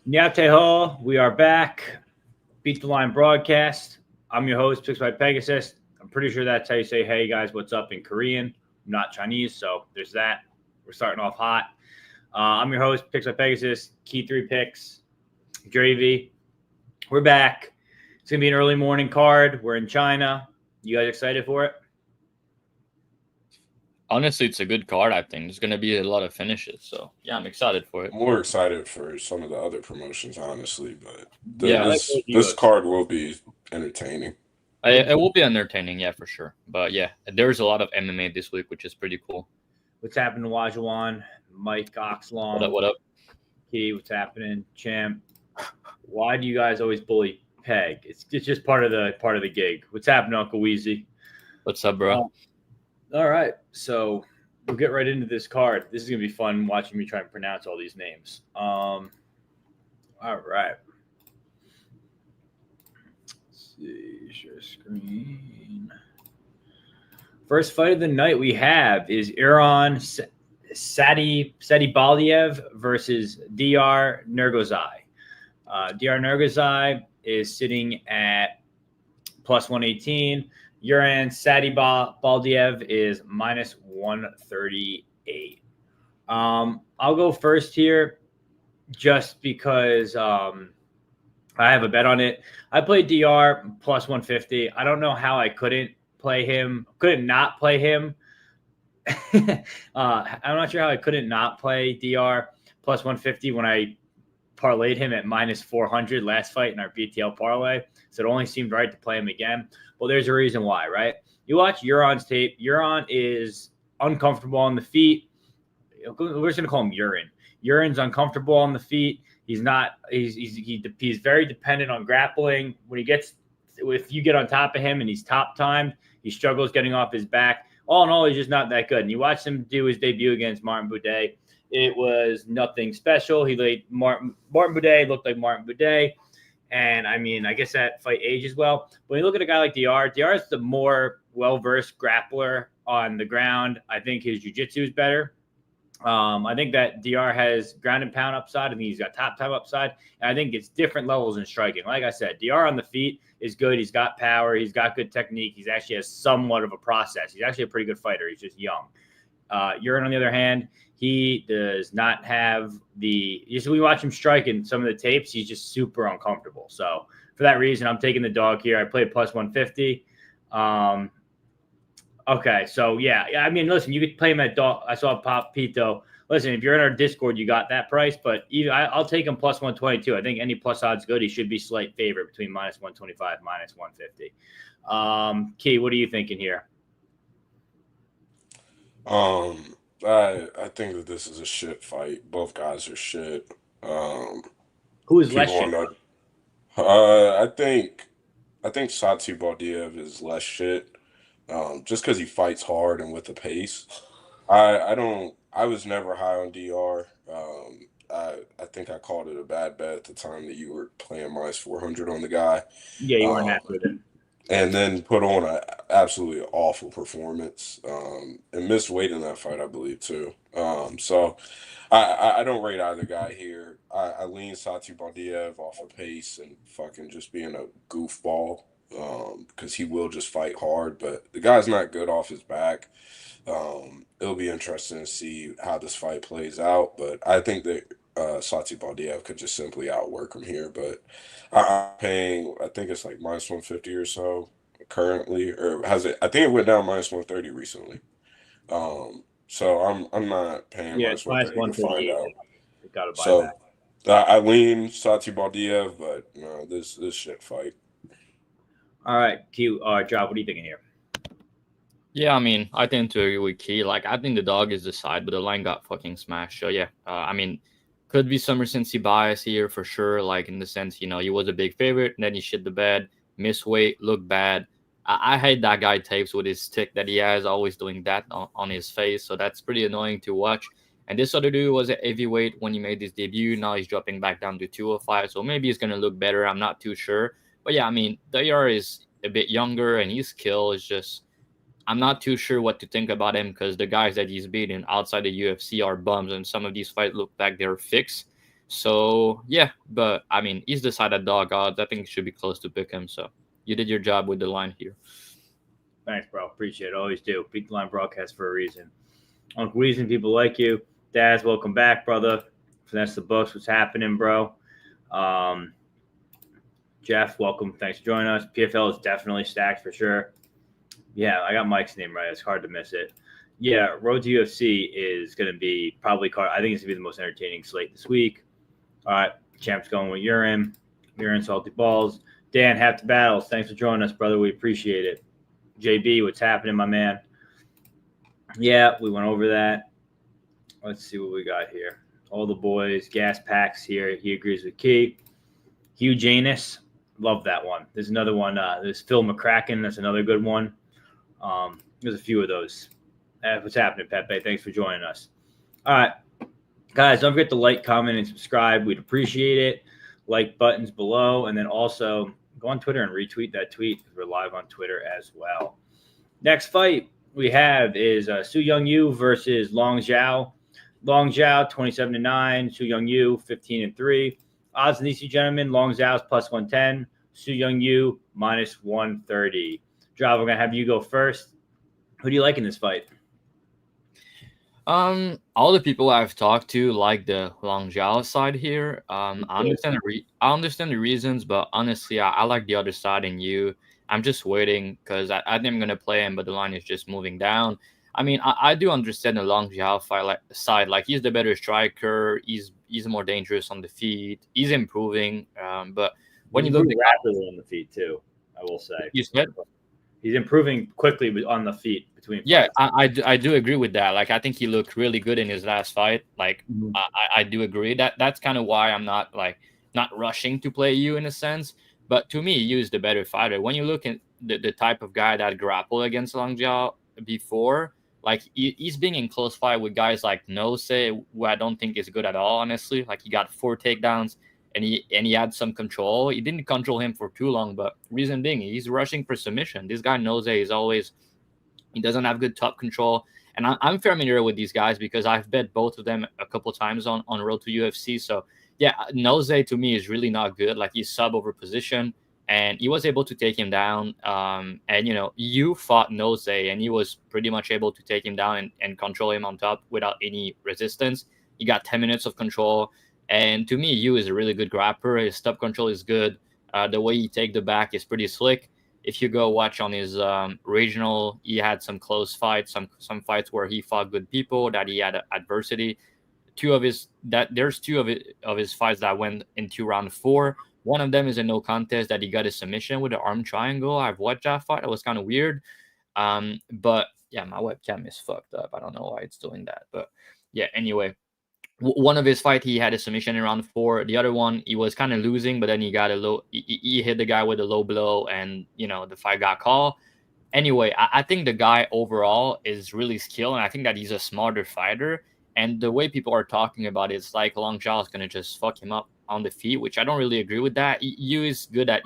Nyateho, we are back. Beat the Line broadcast. I'm your host, Picks by Pegasus. I'm pretty sure that's how you say, hey guys, what's up in Korean. I'm not Chinese, so there's that. We're starting off hot. I'm your host, Picks by Pegasus, Key 3 Picks, Dravy. We're back. It's going to be an early morning card. We're in China. You guys excited for it? Honestly, it's a good card, I think. There's going to be a lot of finishes. So, yeah, I'm excited for it. More excited for some of the other promotions, honestly, but Yeah. this card will be entertaining. It will be entertaining, yeah, for sure. But, yeah, there's a lot of MMA this week, which is pretty cool. What's happening to Wajuan? Mike Oxlong. What up? Key, what's happening? Champ. Why do you guys always bully Peg? It's just part of the gig. What's happening, Uncle Weezy? What's up, bro? All right, so we'll get right into this card. This is gonna be fun watching me try and pronounce all these names. All right. Let's see, share screen. First fight of the night we have is Uran Satybaldiev versus Diyar Nurgozhay. Diyar Nurgozhay is sitting at plus 118. Uran Satybaldiev is minus 138. I'll go first here just because I have a bet on it. I played Diyar plus 150. I don't know how I couldn't not play him. I'm not sure how I couldn't not play Diyar plus 150 when I parlayed him at minus 400 last fight in our BTL parlay. So it only seemed right to play him again. Well, there's a reason why, right? You watch Uran's tape. Uran is uncomfortable on the feet. We're just going to call him Uran. Uran's uncomfortable on the feet. He's very dependent on grappling. If you get on top of him and he's top timed, he struggles getting off his back. All in all, he's just not that good. And you watch him do his debut against Martin Buday. It was nothing special. He laid Martin Buday, looked like Martin Buday. And, I mean, I guess that fight ages well. But when you look at a guy like Diyar is the more well-versed grappler on the ground. I think his jiu-jitsu is better. I think that Diyar has ground and pound upside. I think he's got top time upside. And I think it's different levels in striking. Like I said, Diyar on the feet is good. He's got power. He's got good technique. He actually has somewhat of a process. He's actually a pretty good fighter. He's just young. Uran, on the other hand, he does not have when you watch him strike in some of the tapes, he's just super uncomfortable. So for that reason, I'm taking the dog here. I played plus 150. Okay, so yeah. I mean, listen, you could play him at dog. I saw Pop Pito. Listen, if you're in our Discord, you got that price, but I'll take him plus 122. I think any plus odds good. He should be slight favorite between minus 125, minus 150. Key, what are you thinking here? I think that this is a shit fight. Both guys are shit. Who is less shit? I think Satybaldiev is less shit. Just because he fights hard and with the pace. I was never high on Diyar. I think I called it a bad bet at the time that you were playing minus 400 on the guy. Yeah, you weren't happy with him. And then put on an absolutely awful performance and missed weight in that fight, I believe, too. So I don't rate either guy here. I lean Satybaldiev off of pace and fucking just being a goofball because he will just fight hard. But the guy's not good off his back. It'll be interesting to see how this fight plays out. But I think that Satybaldiev could just simply outwork him here. But I'm paying, I think it's like minus 150 or so currently, or has it? I think it went down minus 130 recently. So I'm not paying minus 130 to find out. Gotta buy So that. I lean Satybaldiev, but no, this shit fight. All right, Q. Job, what are you thinking here? Yeah, I mean, I tend to agree with Key. Like, I think the dog is the side, but the line got fucking smashed. So, yeah, I mean, could be some recency bias here for sure. Like, in the sense, he was a big favorite, and then he shit the bed, missed weight, looked bad. I hate that guy tapes with his stick that he has, always doing that on his face. So that's pretty annoying to watch. And this other dude was a heavyweight when he made his debut. Now he's dropping back down to 205. So maybe he's going to look better. I'm not too sure. But yeah, I mean, Diyar is a bit younger and his skill is just, I'm not too sure what to think about him because the guys that he's beating outside the UFC are bums. And some of these fights look like they're fixed. So yeah, but I mean, he's decided dog odds. I think it should be close to pick him. So you did your job with the line here. Thanks, bro. Appreciate it. Always do. Beat the Line broadcast for a reason. Uncle Weezy, people like you. Daz, welcome back, brother. Finesse the books. What's happening, bro? Jeff, welcome. Thanks for joining us. PFL is definitely stacked for sure. Yeah, I got Mike's name right. It's hard to miss it. Yeah, Road to UFC is going to be probably I think it's going to be the most entertaining slate this week. All right, Champ's going with Uran. Uran, salty balls. Dan, half the battles. Thanks for joining us, brother. We appreciate it. JB, what's happening, my man? Yeah, we went over that. Let's see what we got here. All the boys, gas packs here. He agrees with Key. Hugh Janus, love that one. There's another one. There's Phil McCracken. That's another good one. There's a few of those. What's happening, Pepe? Thanks for joining us. All right, guys, don't forget to like, comment, and subscribe. We'd appreciate it. Like buttons below, and then also go on Twitter and retweet that tweet because we're live on Twitter as well. Next fight we have is Su Young-Yu versus Long Zhao. Long Zhao 27-9, Su Young-Yu 15-3. Odds in these two gentlemen: Long Zhao's plus 110, Su Young-Yu minus 130. Drive, we're gonna have you go first. Who do you like in this fight? All the people I've talked to like the Long Zhao side here. I understand the reasons, but honestly, I like the other side in you. I'm just waiting because I think I'm gonna play him, but the line is just moving down. I mean, I do understand the Long Zhao side. Like he's the better striker. He's more dangerous on the feet. He's improving. But when you look rapidly on the feet too, I will say. You said he's improving quickly on the feet between. Yeah, I do agree with that. Like I think he looked really good in his last fight. Like I do agree that's kind of why I'm not rushing to play you in a sense. But to me, you is the better fighter. When you look at the type of guy that grappled against Long Zhao before, like he's being in close fight with guys like Nurgozhay, who I don't think is good at all, honestly. Like he got 4 takedowns and he had some control. He didn't control him for too long, but reason being, he's rushing for submission. This guy Nurgozhay he doesn't have good top control. And I'm familiar with these guys because I've bet both of them a couple times on Road to UFC. So yeah, Nurgozhay to me is really not good. Like he's sub over position. And he was able to take him down. And, you fought Nurgozhay, and he was pretty much able to take him down and control him on top without any resistance. He got 10 minutes of control. And to me, Yu is a really good grappler. His top control is good. The way he take the back is pretty slick. If you go watch on his regional, he had some close fights, some fights where he fought good people, that he had adversity. There's two of his fights that went into round 4. One of them is a no contest that he got a submission with the arm triangle. I've watched that fight. It was kind of weird. But yeah, my webcam is fucked up. I don't know why it's doing that. But yeah, anyway, one of his fight, he had a submission in round 4. The other one, he was kind of losing, but then he got he hit the guy with a low blow, and the fight got called. Anyway, I think the guy overall is really skilled, and I think that he's a smarter fighter. And the way people are talking about it, it's like Long Zhao is going to just fuck him up on the feet, which I don't really agree with that. Yu is good at,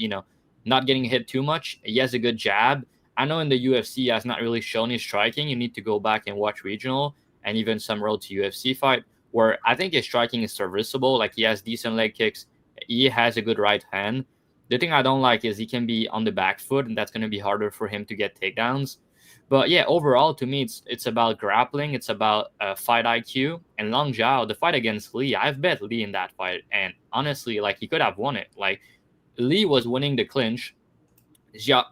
not getting hit too much. He has a good jab. I know in the UFC, he has not really shown his striking. You need to go back and watch regional and even some Road to UFC fight where I think his striking is serviceable. Like he has decent leg kicks. He has a good right hand. The thing I don't like is he can be on the back foot, and that's going to be harder for him to get takedowns. But yeah, overall, to me, it's about grappling. It's about fight IQ. And Long Zhao, the fight against Lee, I've bet Lee in that fight. And honestly, like he could have won it. Like Lee was winning the clinch.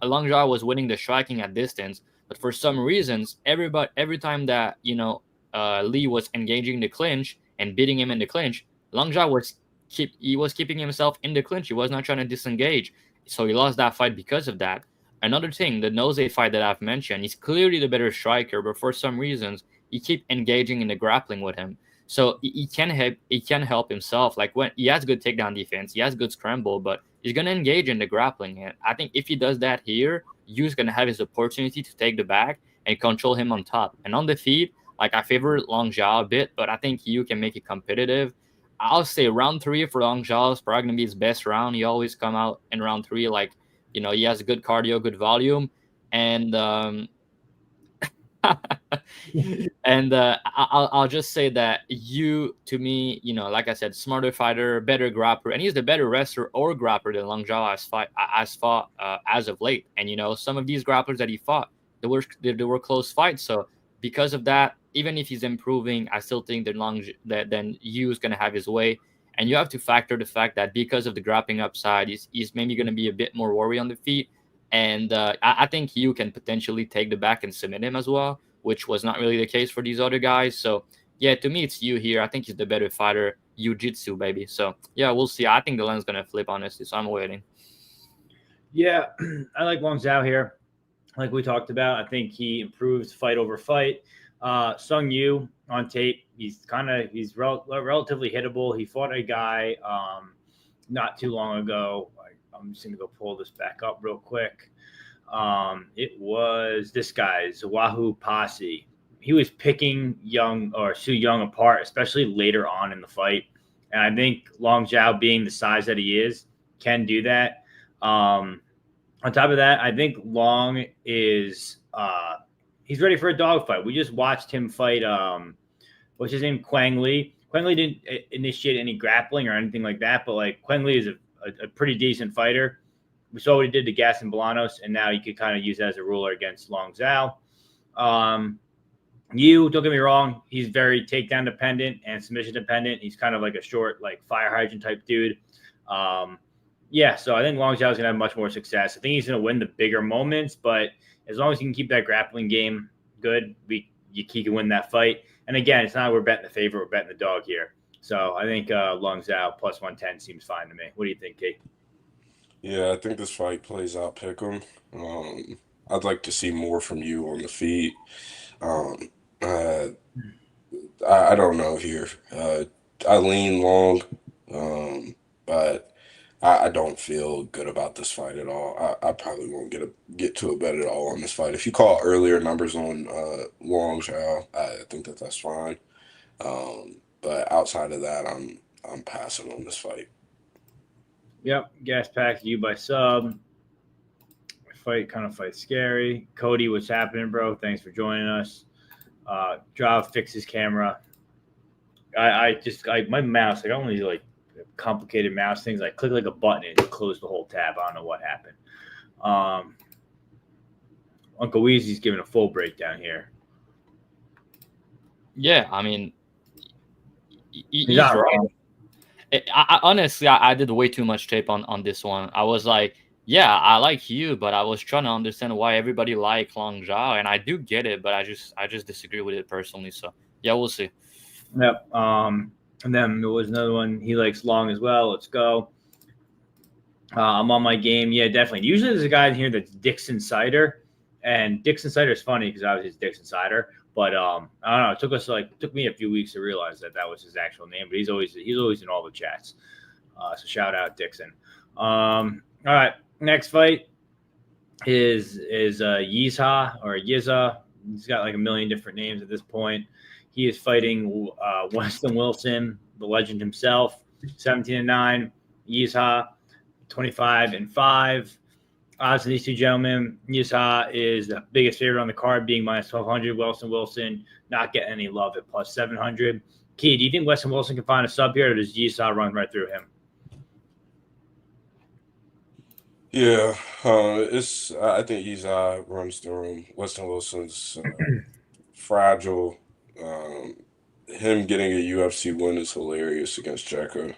Long Zhao was winning the striking at distance. But for some reasons, every time that Lee was engaging the clinch and beating him in the clinch, Long Zhao was keeping himself in the clinch. He was not trying to disengage. So he lost that fight because of that. Another thing, the Nurgozhay fight that I've mentioned, he's clearly the better striker, but for some reasons, he keep engaging in the grappling with him. So he can help himself. Like when he has good takedown defense, he has good scramble, but he's gonna engage in the grappling. And I think if he does that here, Yu's gonna have his opportunity to take the back and control him on top. And on the feet, like I favor Long Zhao a bit, but I think Yu can make it competitive. I'll say round 3 for Long Zhao is probably gonna be his best round. He always come out in round 3 like. He has a good cardio, good volume, and And I'll just say that you, to me, like I said, smarter fighter, better grappler, and he's the better wrestler or grappler than Rongzhu has fought as of late. And some of these grapplers that he fought, they were close fights. So because of that, even if he's improving, I still think that then Yu is going to have his way. And you have to factor the fact that because of the grappling upside, he's maybe going to be a bit more wary on the feet. And I think Yu can potentially take the back and submit him as well, which was not really the case for these other guys. So, yeah, to me, it's Yu here. I think he's the better fighter. Jiu-jitsu, baby. So, yeah, we'll see. I think the line's going to flip, honestly, so I'm waiting. Yeah, I like Rongzhu here. Like we talked about, I think he improves fight over fight. Sung Yu on tape, he's relatively hittable. He fought a guy not too long ago. I'm just going to go pull this back up real quick. It was this guy, Zawahu Pasi. He was picking Su Young apart, especially later on in the fight. And I think Rongzhu, being the size that he is, can do that. On top of that, I think Long is he's ready for a dogfight. We just watched him fight what's his name? Quang Li. Quang Li didn't initiate any grappling or anything like that, but like Quang Li is a pretty decent fighter. We saw what he did to Gaston Bolanos, and now you could kind of use that as a ruler against Rongzhu. Yu, don't get me wrong, he's very takedown dependent and submission dependent. He's kind of like a short, like fire hydrant type dude. Yeah, so I think Rongzhu is going to have much more success. I think he's going to win the bigger moments, but as long as he can keep that grappling game good, he can win that fight. And again, it's not we're betting the favorite, we're betting the dog here. So I think Rongzhu plus 110 seems fine to me. What do you think, Kate? Yeah, I think this fight plays out pick'em. I'd like to see more from you on the feet. I don't know here. I lean Long, but I don't feel good about this fight at all. I probably won't get to a bet at all on this fight. If you call earlier numbers on Rongzhu, I think that's fine. But outside of that, I'm passing on this fight. Yep, gas pack you by sub. Fight scary. Cody, what's happening, bro? Thanks for joining us. Drav fix his camera. My mouse, I got one of these like complicated mouse things. I click like a button and close the whole tab. I don't know what happened. Uncle Weezy's giving a full breakdown here. Yeah, I mean, he's not wrong. Honestly, I did way too much tape on this one. I was like, yeah, I like you, but I was trying to understand why everybody likes Rongzhu, and I do get it, but I just disagree with it personally. So yeah, we'll see. Yep. And then there was another one. He likes Long as well. Let's go. I'm on my game. Yeah, definitely. Usually there's a guy in here that's Dixon Cider, and Dixon Cider is funny because obviously it's Dixon Cider. But I don't know. It took me a few weeks to realize that was his actual name. But he's always in all the chats. So shout out Dixon. All right, next fight is Yiza or Yiza. He's got like a million different names at this point. He is fighting Weston Wilson, the legend himself. 17-9. Yiza 25-5. Odds of these two gentlemen, Yiza is the biggest favorite on the card, being minus 1,200. Weston Wilson not getting any love at plus 700. Key, do you think Weston Wilson can find a sub here, or does Yiza run right through him? Yeah, I think Yiza runs through him. Weston Wilson's fragile. Him getting a UFC win is hilarious against Jekka.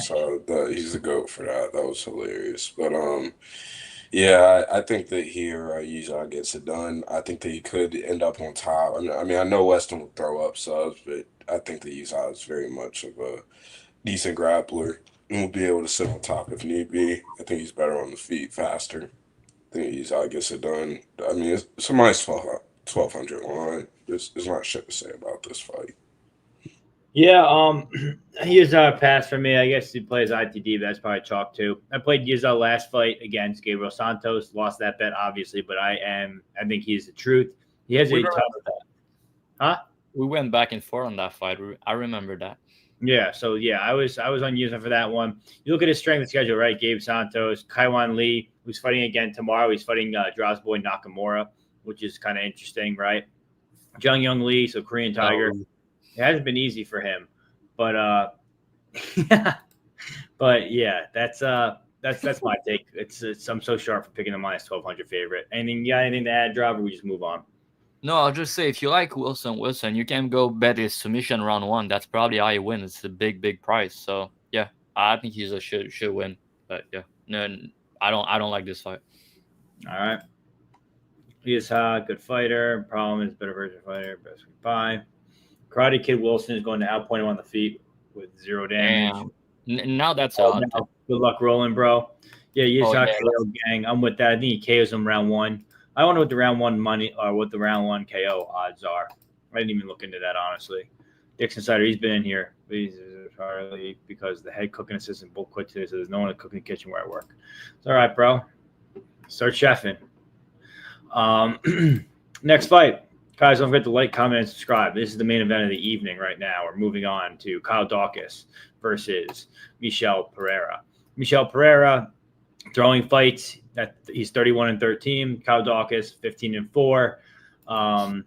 So he's the GOAT for that. That was hilarious. But yeah, I think that here Yiza gets it done. I think that he could end up on top. I mean, I know Weston will throw up subs, but I think that Yiza is very much of a decent grappler and will be able to sit on top if need be. I think he's better on the feet, faster. I think Yiza gets it done. I mean, it's a nice 1,200 line. There's not shit to say about this fight. Yeah, he is a pass for me. I guess he plays ITD, but that's probably chalk too. I played Yiza last fight against Gabriel Santos, lost that bet obviously, but I think he's the truth. He has a tough bet. Huh? We went back and forth on that fight. I remember that. Yeah, so yeah, I was on Yiza for that one. You look at his strength of schedule, right? Gabe Santos, Kaiwan Lee, who's fighting again tomorrow. He's fighting Draw's boy Nakamura. which is kind of interesting, right? Zhang Young Lee, so Korean Tiger. It hasn't been easy for him, but but yeah, that's my take. It's I'm so sharp for picking the minus 1,200 favorite. Anything to add, Drop, or we just move on? No, I'll just say if you like Wilson, you can go bet his submission round 1. That's probably how you win. It's a big price. So yeah, I think he's a should win. But yeah, no, I don't like this fight. All right. He is hot, good fighter. Problem is better version fighter. Best we buy. Karate Kid Wilson is going to outpoint him on the feet with 0 damage. Now that's odd. Good luck rolling, bro. Yeah, gang. I'm with that. I think he KOs him round 1. I don't know what the round 1 money or what the round 1 KO odds are. I didn't even look into that, honestly. Dixon Sider, he's been in here. He's Charlie because the head cooking assistant both quit today, so there's no one to cook in the kitchen where I work. It's all right, bro. Start chefing. Next fight. Guys, don't forget to like, comment, and subscribe. This is the main event of the evening right now. We're moving on to Kyle Daukaus versus Michel Periera. Michel Periera throwing fights. He's 31-13. Kyle Daukaus 15-4.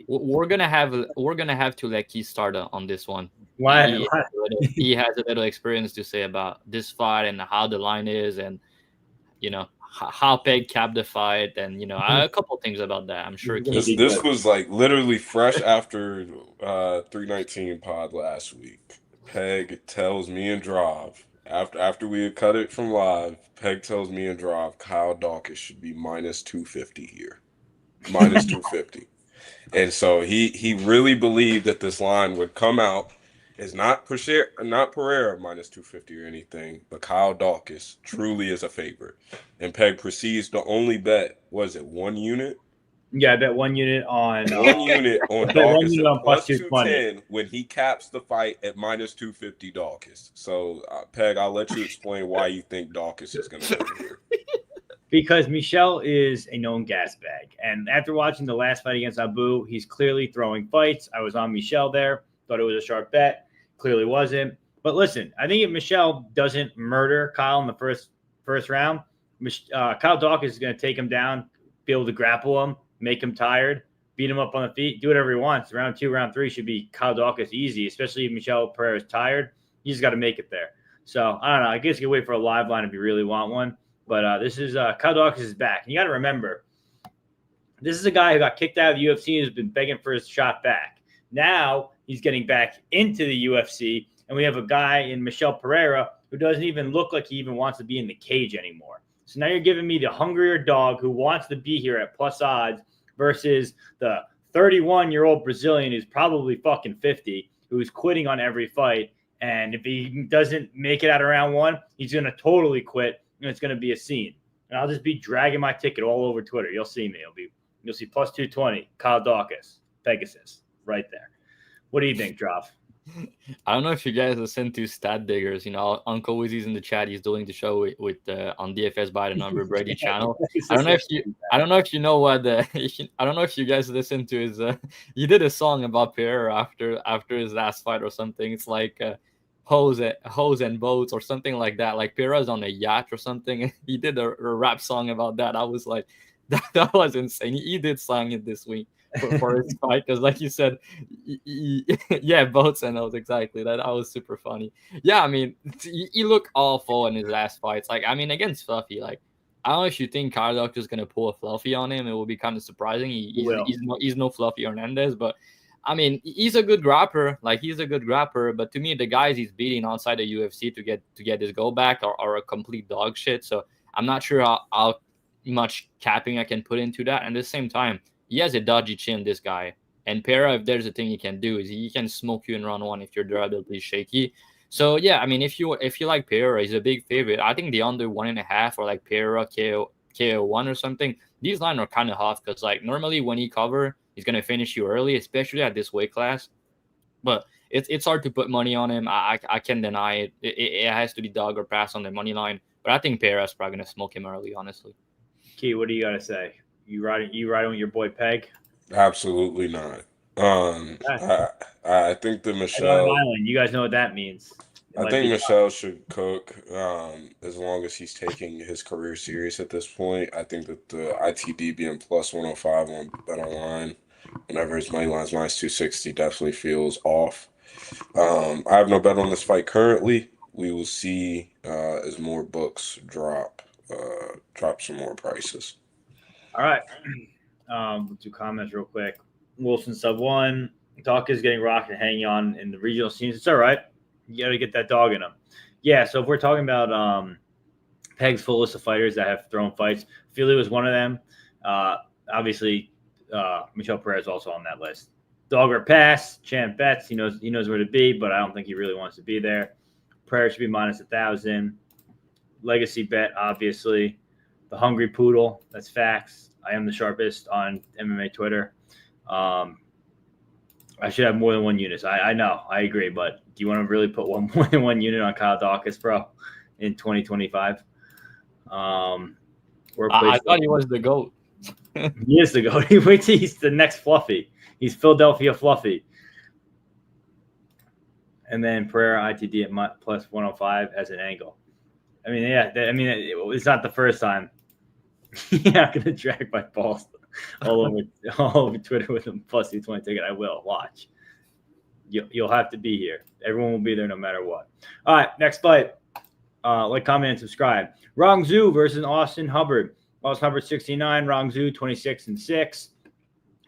We're gonna have to let Keith start on this one. Why? He has a little experience to say about this fight and how the line is, and how Peg capped the fight, and a couple things about that. I'm sure this was like literally fresh after 319 pod last week. Peg tells me and Drav after we had cut it from live. Peg tells me and Drav Kyle Daukaus should be minus 250 here, minus 250, and so he really believed that this line would come out. It's not Periera minus 250 or anything, but Kyle Daukaus truly is a favorite. And Peg proceeds to only bet, was it 1 unit? Yeah, I bet 1 unit on 1 unit on Daukaus at plus 210 when he caps the fight at minus 250 Daukaus. So, Peg, I'll let you explain why you think Daukaus is going to win here. Because Michel is a known gas bag. And after watching the last fight against Abu, he's clearly throwing fights. I was on Michel there. Thought it was a sharp bet. Clearly wasn't. But listen, I think if Michel doesn't murder Kyle in the first round, Kyle Daukaus is going to take him down, be able to grapple him, make him tired, beat him up on the feet, do whatever he wants. Round 2, round 3 should be Kyle Daukaus easy, especially if Michel Periera is tired. You just got to make it there. So, I don't know. I guess you can wait for a live line if you really want one. But this is Kyle Daukaus is back. And you got to remember, this is a guy who got kicked out of the UFC and has been begging for his shot back. Now he's getting back into the UFC, and we have a guy in Michel Periera who doesn't even look like he even wants to be in the cage anymore. So now you're giving me the hungrier dog who wants to be here at plus odds versus the 31-year-old Brazilian who's probably fucking 50, who's quitting on every fight. And if he doesn't make it out of round 1, he's going to totally quit, and it's going to be a scene. And I'll just be dragging my ticket all over Twitter. You'll see me. You'll see plus 220, Kyle Daukaus, Pegasus. Right there. What do you think, Droff? I don't know if you guys listen to Stat Diggers. Uncle Wizzy's in the chat. He's doing the show with on DFS by the number Brady channel. I don't know if you know what. I don't know if you guys listen to his. He did a song about Periera after his last fight or something. It's like hose and boats or something like that. Like Periera's on a yacht or something. He did a rap song about that. I was like, that was insane. He did sing it this week. For his fight, because like you said, yeah, boats and those exactly. That was super funny. Yeah, I mean, he looked awful in his last fights. Like, I mean, against Fluffy, like, I don't know if you think Kyle Daukaus is gonna pull a Fluffy on him. It will be kind of surprising. He's no Fluffy Hernandez, but I mean, he's a good grappler. Like, he's a good grappler. But to me, the guys he's beating outside the UFC to get his go back are a complete dog shit. So I'm not sure how much capping I can put into that. And at the same time, he has a dodgy chin, this guy. And Periera, if there's a thing he can do, is he can smoke you in round 1 if your durability is shaky. So yeah, I mean, if you like Periera, he's a big favorite. I think the under 1.5 or like Periera KO 1 or something. These lines are kind of off because like normally when he cover, he's gonna finish you early, especially at this weight class. But it's hard to put money on him. I can't deny it. It has to be dog or pass on the money line. But I think Periera's probably gonna smoke him early, honestly. Key, what do you gotta say? You riding with your boy Peg? Absolutely not. I think the Michel. You guys know what that means. I think Michelle should cook as long as he's taking his career serious at this point. I think that the ITD being plus 105 on BetOnline, whenever his money line's minus 260, definitely feels off. I have no bet on this fight currently. We will see as more books drop some more prices. All right. We'll do comments real quick. Wilson sub 1. Doc is getting rocked and hanging on in the regional scenes. It's all right. You got to get that dog in him. Yeah, so if we're talking about Peg's full list of fighters that have thrown fights, Feely was one of them. Obviously, Michel Pereira is also on that list. Dog or pass, champ bets. He knows where to be, but I don't think he really wants to be there. Pereira should be minus 1,000. Legacy bet, obviously. The Hungry Poodle, that's facts. I am the sharpest on MMA Twitter. I should have more than one unit. I know, I agree, but do you want to really put more than one unit on Kyle Daukaus, bro, in 2025? I thought he was the GOAT. He is the GOAT. Wait till he's the next Fluffy. He's Philadelphia Fluffy. And then Pereira ITD at plus 105 as an angle. I mean, yeah, it's not the first time. You're not going to drag my balls all over Twitter with a plus 220 ticket. I will. Watch. You'll have to be here. Everyone will be there no matter what. All right, next fight. Like, comment, and subscribe. Rongzhu versus Austin Hubbard. Austin Hubbard 69, Rongzhu 26-6.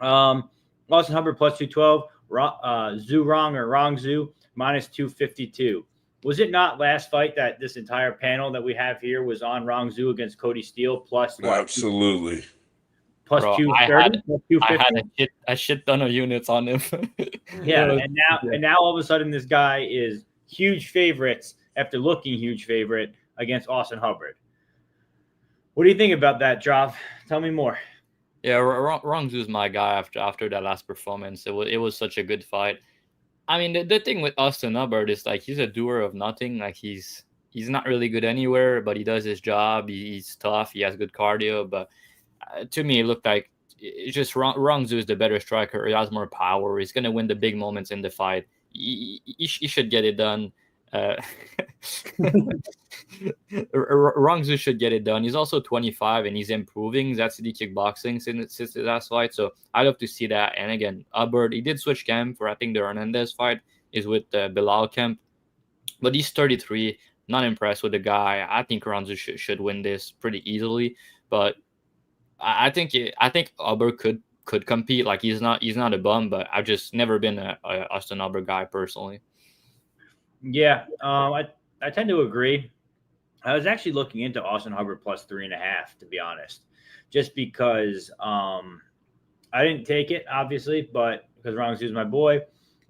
Austin Hubbard plus 212. Rongzhu minus 252. Was it not last fight that this entire panel that we have here was on Rongzhu against Cody Steele plus what? Absolutely. Plus 230? I had a shit ton of units on him. Yeah, and now all of a sudden this guy is huge favorites after looking huge favorite against Austin Hubbard. What do you think about that, Joff? Tell me more. Yeah, Rongzhu's my guy after that last performance. It was such a good fight. I mean, the thing with Austin Hubbard is like he's a doer of nothing. Like he's not really good anywhere, but he does his job. He's tough. He has good cardio. But to me, it looked like it's just Rongzhu is the better striker. He has more power. He's gonna win the big moments in the fight. He should get it done. Rongzhu should get it done. He's also 25 and he's improving. That's the kickboxing since his last fight. So I love to see that. And again, Hubbard, he did switch camp for I think the Hernandez fight is with Bilal camp, but he's 33. Not impressed with the guy. I think Rongzhu should win this pretty easily. But I think Hubbard could compete. Like he's not a bum, but I've just never been a Austin Hubbard guy personally. Yeah, I tend to agree. I was actually looking into Austin Hubbard plus 3.5, to be honest, just because I didn't take it, obviously, but because Rongzhu's my boy.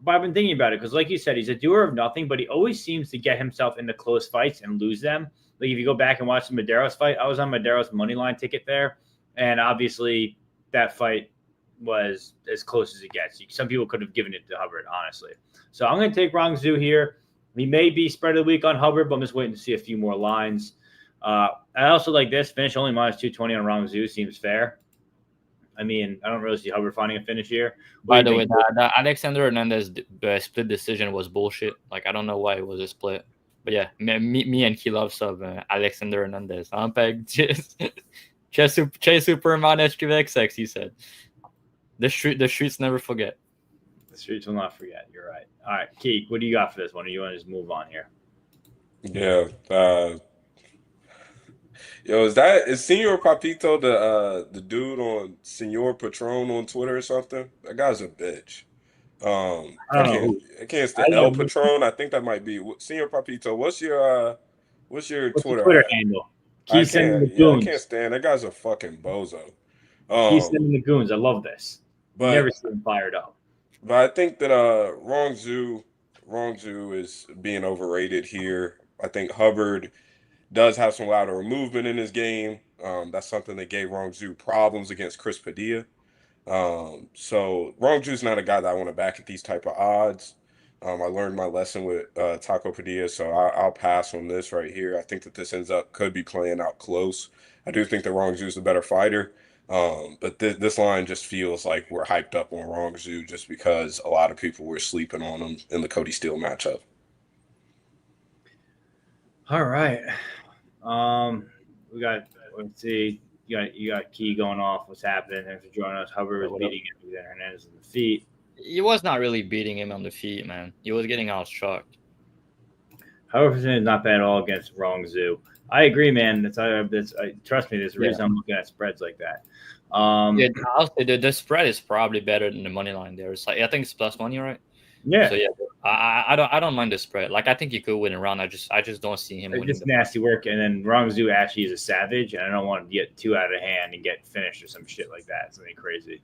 But I've been thinking about it because, like you said, he's a doer of nothing, but he always seems to get himself into close fights and lose them. Like if you go back and watch the Medeiros fight, I was on Medeiros' money line ticket there, and obviously that fight was as close as it gets. Some people could have given it to Hubbard, honestly. So I'm going to take Rongzhu here. We may be spread of the week on Hubbard, but I'm just waiting to see a few more lines. I also like this. Finish only minus 220 on Rongzhu seems fair. I mean, I don't really see Hubbard finding a finish here. By the way, the Alexander Hernandez split decision was bullshit. Like, I don't know why it was a split. But yeah, me and he love sub Alexander Hernandez. I'm Peg. Che Superman SQXX, he said. The streets never forget. The streets will not forget. You're right. All right, Keek, what do you got for this one? Or you want to just move on here? Yeah. Is Senor Papito the dude on Senor Patron on Twitter or something? That guy's a bitch. I can't stand El Patron. I think that might be Senor Papito. What's your Twitter handle? I can't stand that guy's a fucking bozo. He's sending the goons. I love this. Never seen him fired up. But I think that Rongzhu is being overrated here. I think Hubbard does have some lateral movement in his game. That's something that gave Rongzhu problems against Chris Padilla. So Rongzhu's not a guy that I want to back at these type of odds. I learned my lesson with Taco Padilla, so I'll pass on this right here. I think that this could be playing out close. I do think that Rongzhu's the better fighter. But this line just feels like we're hyped up on Rongzhu just because a lot of people were sleeping on him in the Cody Steele matchup. All right. We got. Let's see. You got Key going off. What's happening? Thanks for joining us. Hubbard was What up? beating Hernandez in the feet. He was not really beating him on the feet, man. He was getting outstruck. Hubbard is not bad at all against Rongzhu. I agree, man. Trust me. There's a reason I'm looking at spreads like that. Yeah, I'll say the spread is probably better than the money line there. It's like I think it's plus money, right? Yeah. So yeah, I don't mind the spread. Like I think he could win a round. I just don't see him winning. It's just nasty work, and then Rongzhu actually is a savage, and I don't want to get too out of hand and get finished or some shit like that. Something crazy.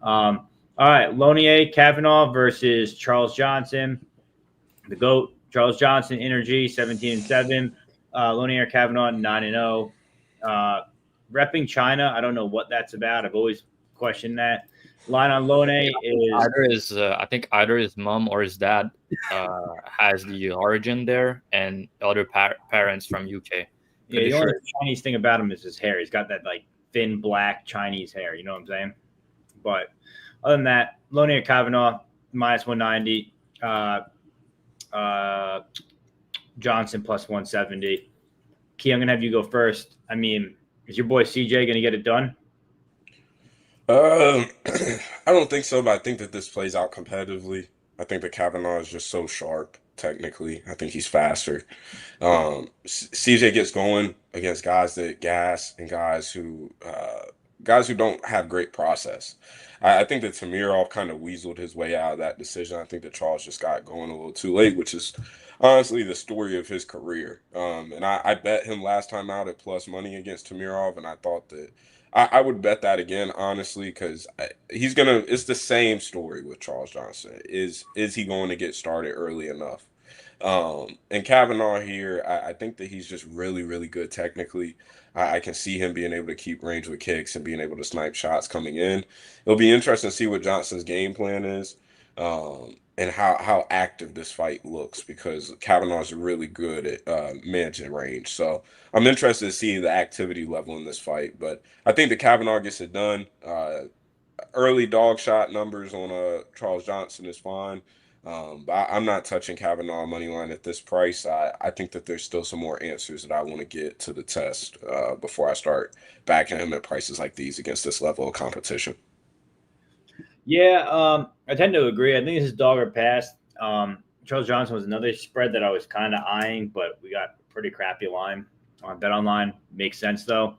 All right, Lonier Kavanaugh versus Charles Johnson, the GOAT. Charles Johnson, Energy, 17-7. Lonier Kavanaugh, 9-0. Repping China, I don't know what that's about. I've always questioned that. Line on Lone is I think either his mom or his dad has the origin there, and other parents from UK. Yeah, the only Chinese thing about him is his hair. He's got that like thin black Chinese hair. You know what I'm saying? But other than that, Lonier Kavanaugh minus 190. Johnson plus 170. Key, I'm gonna have you go first. I mean, is your boy CJ gonna get it done? I don't think so, but I think that this plays out competitively. I think that Kavanaugh is just so sharp technically. I think he's faster. CJ gets going against guys that gas and guys who don't have great process. I think that Tamirov kind of weaseled his way out of that decision. I think that Charles just got going a little too late, which is honestly the story of his career. And I bet him last time out at plus money against Tamirov, and I thought that I would bet that again, honestly, because he's gonna. It's the same story with Charles Johnson. Is he going to get started early enough? And Kavanaugh here, I think that he's just really, really good technically. I can see him being able to keep range with kicks and being able to snipe shots coming in. It'll be interesting to see what Johnson's game plan is, and how active this fight looks, because Kavanaugh's really good at managing range. So I'm interested to see the activity level in this fight. But I think that Kavanaugh gets it done. Early dog shot numbers on Charles Johnson is fine. But I'm not touching Kavanaugh money line at this price. I think that there's still some more answers that I want to get to the test before I start backing him at prices like these against this level of competition. Yeah, I tend to agree. I think this is dog or pass. Charles Johnson was another spread that I was kind of eyeing, but we got a pretty crappy line on BetOnline. Makes sense though.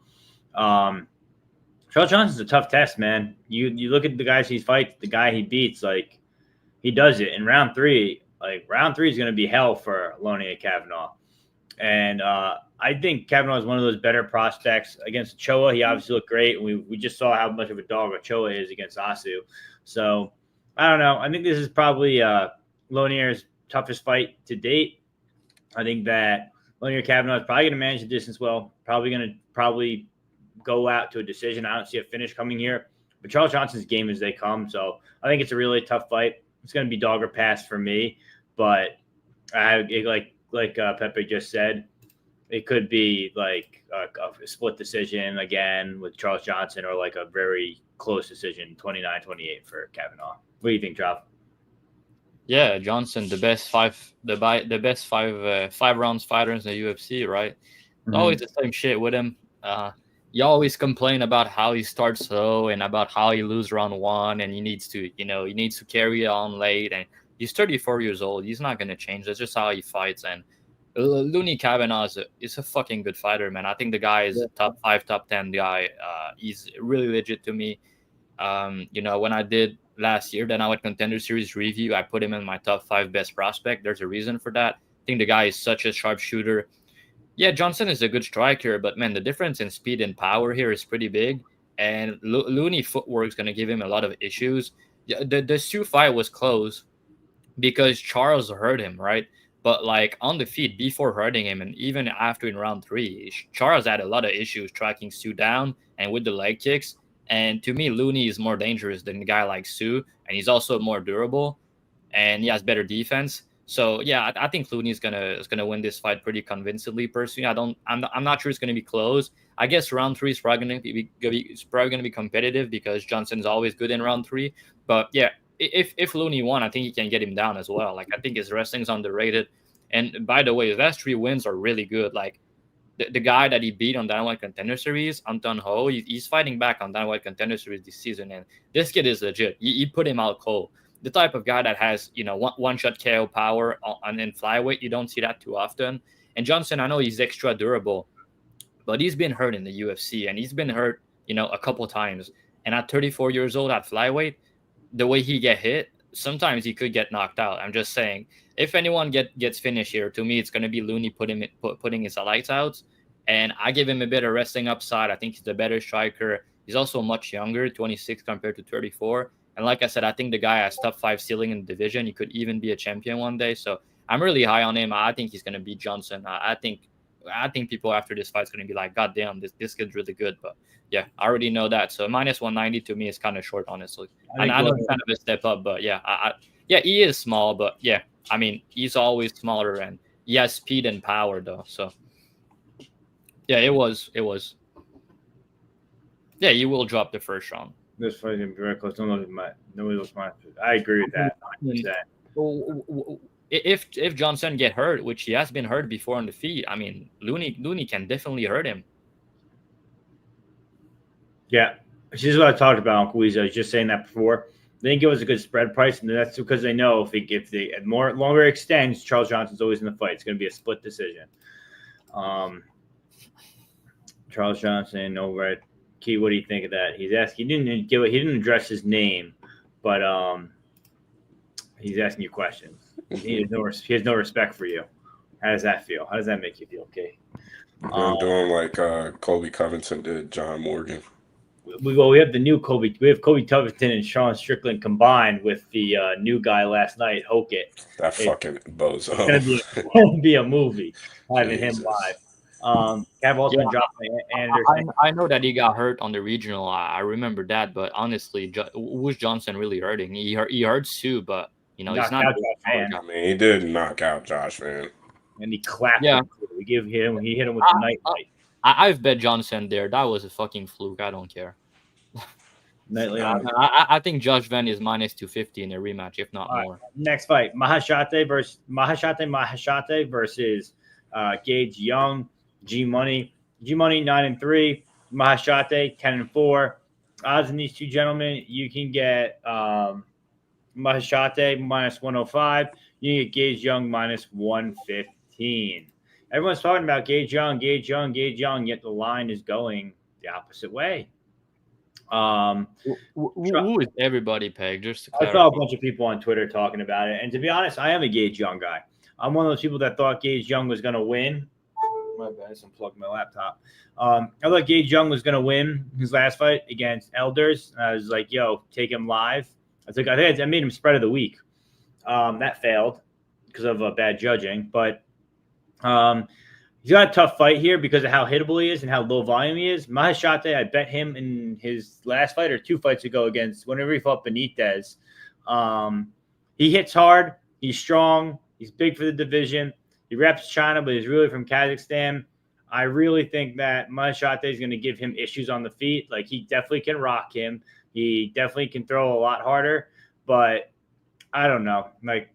Charles Johnson's a tough test, man. You look at the guys he fights, the guy he beats, like he does it in round three. Like round three is going to be hell for Lonier Kavanaugh, and I think Kavanaugh is one of those better prospects against Ochoa. He obviously looked great. We just saw how much of a dog Ochoa is against Asu. So I don't know. I think this is probably Lonier's toughest fight to date. I think that Lonier Kavanaugh is probably going to manage the distance well. Probably going to go out to a decision. I don't see a finish coming here. But Charles Johnson's game as they come. So I think it's a really tough fight. It's going to be dog or pass for me. But like Pepe just said, it could be like a split decision again with Charles Johnson, or like a very close decision, 29-28 for Kavanaugh. What do you think, Trav? Yeah, Johnson, the best five rounds fighters in the UFC, right? It's always the same shit with him. You always complain about how he starts slow and about how he loses round one, and he needs to carry on late. And he's 34 years old. He's not going to change. That's just how he fights. And Looney Kavanaugh is a fucking good fighter, man. I think the guy is a top 5, top 10 guy. He's really legit to me. When I did last year, then I went Contender Series review, I put him in my top 5 best prospect. There's a reason for that. I think the guy is such a sharp shooter. Yeah, Johnson is a good striker, but man, the difference in speed and power here is pretty big. And Looney footwork is going to give him a lot of issues. The Su fight was close because Charles hurt him, right? But like on the feet before hurting him, and even after in round 3, Charles had a lot of issues tracking Su down and with the leg kicks. And to me, Looney is more dangerous than a guy like Su, and he's also more durable, and he has better defense. So yeah, I think Looney is gonna win this fight pretty convincingly. Personally, I'm not sure it's gonna be close. I guess round 3 is probably gonna be competitive because Johnson's always good in round 3. But yeah, if Looney won, I think he can get him down as well. Like I think his wrestling's underrated, And by the way, his last 3 wins are really good. Like the guy that he beat on Dynamite Contender Series, Anton Ho, he's fighting back on Dynamite Contender Series this season, and this kid is legit. He put him out cold. The type of guy that has, one-shot KO power in flyweight, you don't see that too often. And Johnson, I know he's extra durable, but he's been hurt in the UFC, and he's been hurt, a couple times. And at 34 years old at flyweight, the way he get hit, sometimes he could get knocked out. I'm just saying, if anyone gets finished here, to me, it's going to be Looney putting his lights out. And I give him a bit of wrestling upside. I think he's a better striker. He's also much younger, 26 compared to 34. And like I said, I think the guy has top 5 ceiling in the division. He could even be a champion one day. So I'm really high on him. I think he's going to beat Johnson. I think people after this fight is going to be like, God damn, this kid's really good. But yeah, I already know that. So minus 190 to me is kind of short, honestly. And I know it's kind of a step up, but yeah, he is small, but yeah, I mean, he's always smaller, and he has speed and power though. So yeah, it was. Yeah, you will drop the first round. This fight is gonna be very close. Nobody looks my. I agree with that. 100%. If Johnson get hurt, which he has been hurt before on the feet, I mean, Looney can definitely hurt him. Yeah, this is what I talked about, Uncle Weezy. I was just saying that before. They didn't give us a good spread price, and that's because they know if they longer extends, Charles Johnson's always in the fight. It's going to be a split decision. Charles Johnson over at Key. What do you think of that? He's asking. He didn't address his name, but he's asking you questions. He has no respect for you. How does that feel? How does that make you feel, Key? I'm doing like Colby Covington did John Morgan. We have the new Kobe. We have Kobe Covington and Sean Strickland combined with the new guy last night, Hokit. That fucking bozo. It's gonna be a movie having him live. Cav also dropped Anderson. I know that he got hurt on the regional. I remember that, but honestly, who's Johnson really hurting? He hurt Sue, but he's not. I mean, he did knock out Josh, man. And he clapped him. He hit him with the night light. I've bet Johnson there. That was a fucking fluke. I don't care. I think Josh Van is minus 250 in a rematch, if not more. Next fight, Maheshate versus Gage Young. G Money 9-3. Maheshate 10-4. Odds in these two gentlemen, you can get Maheshate minus 105. You can get Gage Young minus 115. Everyone's talking about Gage Young, yet the line is going the opposite way. Who is everybody pegged? Just to clarify. I saw a bunch of people on Twitter talking about it, and to be honest, I am a Gage Young guy. I'm one of those people that thought Gage Young was going to win. My bad, I just unplugged my laptop. I thought Gage Young was going to win his last fight against Elders. I was like, "Yo, take him live." I made him spread of the week. That failed because of bad judging, but. He's got a tough fight here because of how hittable he is and how low volume he is. Maheshate, I bet him in his last fight or 2 fights ago against whenever he fought Benitez. He hits hard. He's strong. He's big for the division. He reps China, but he's really from Kazakhstan. I really think that Maheshate is going to give him issues on the feet. Like, he definitely can rock him. He definitely can throw a lot harder, but I don't know. Like,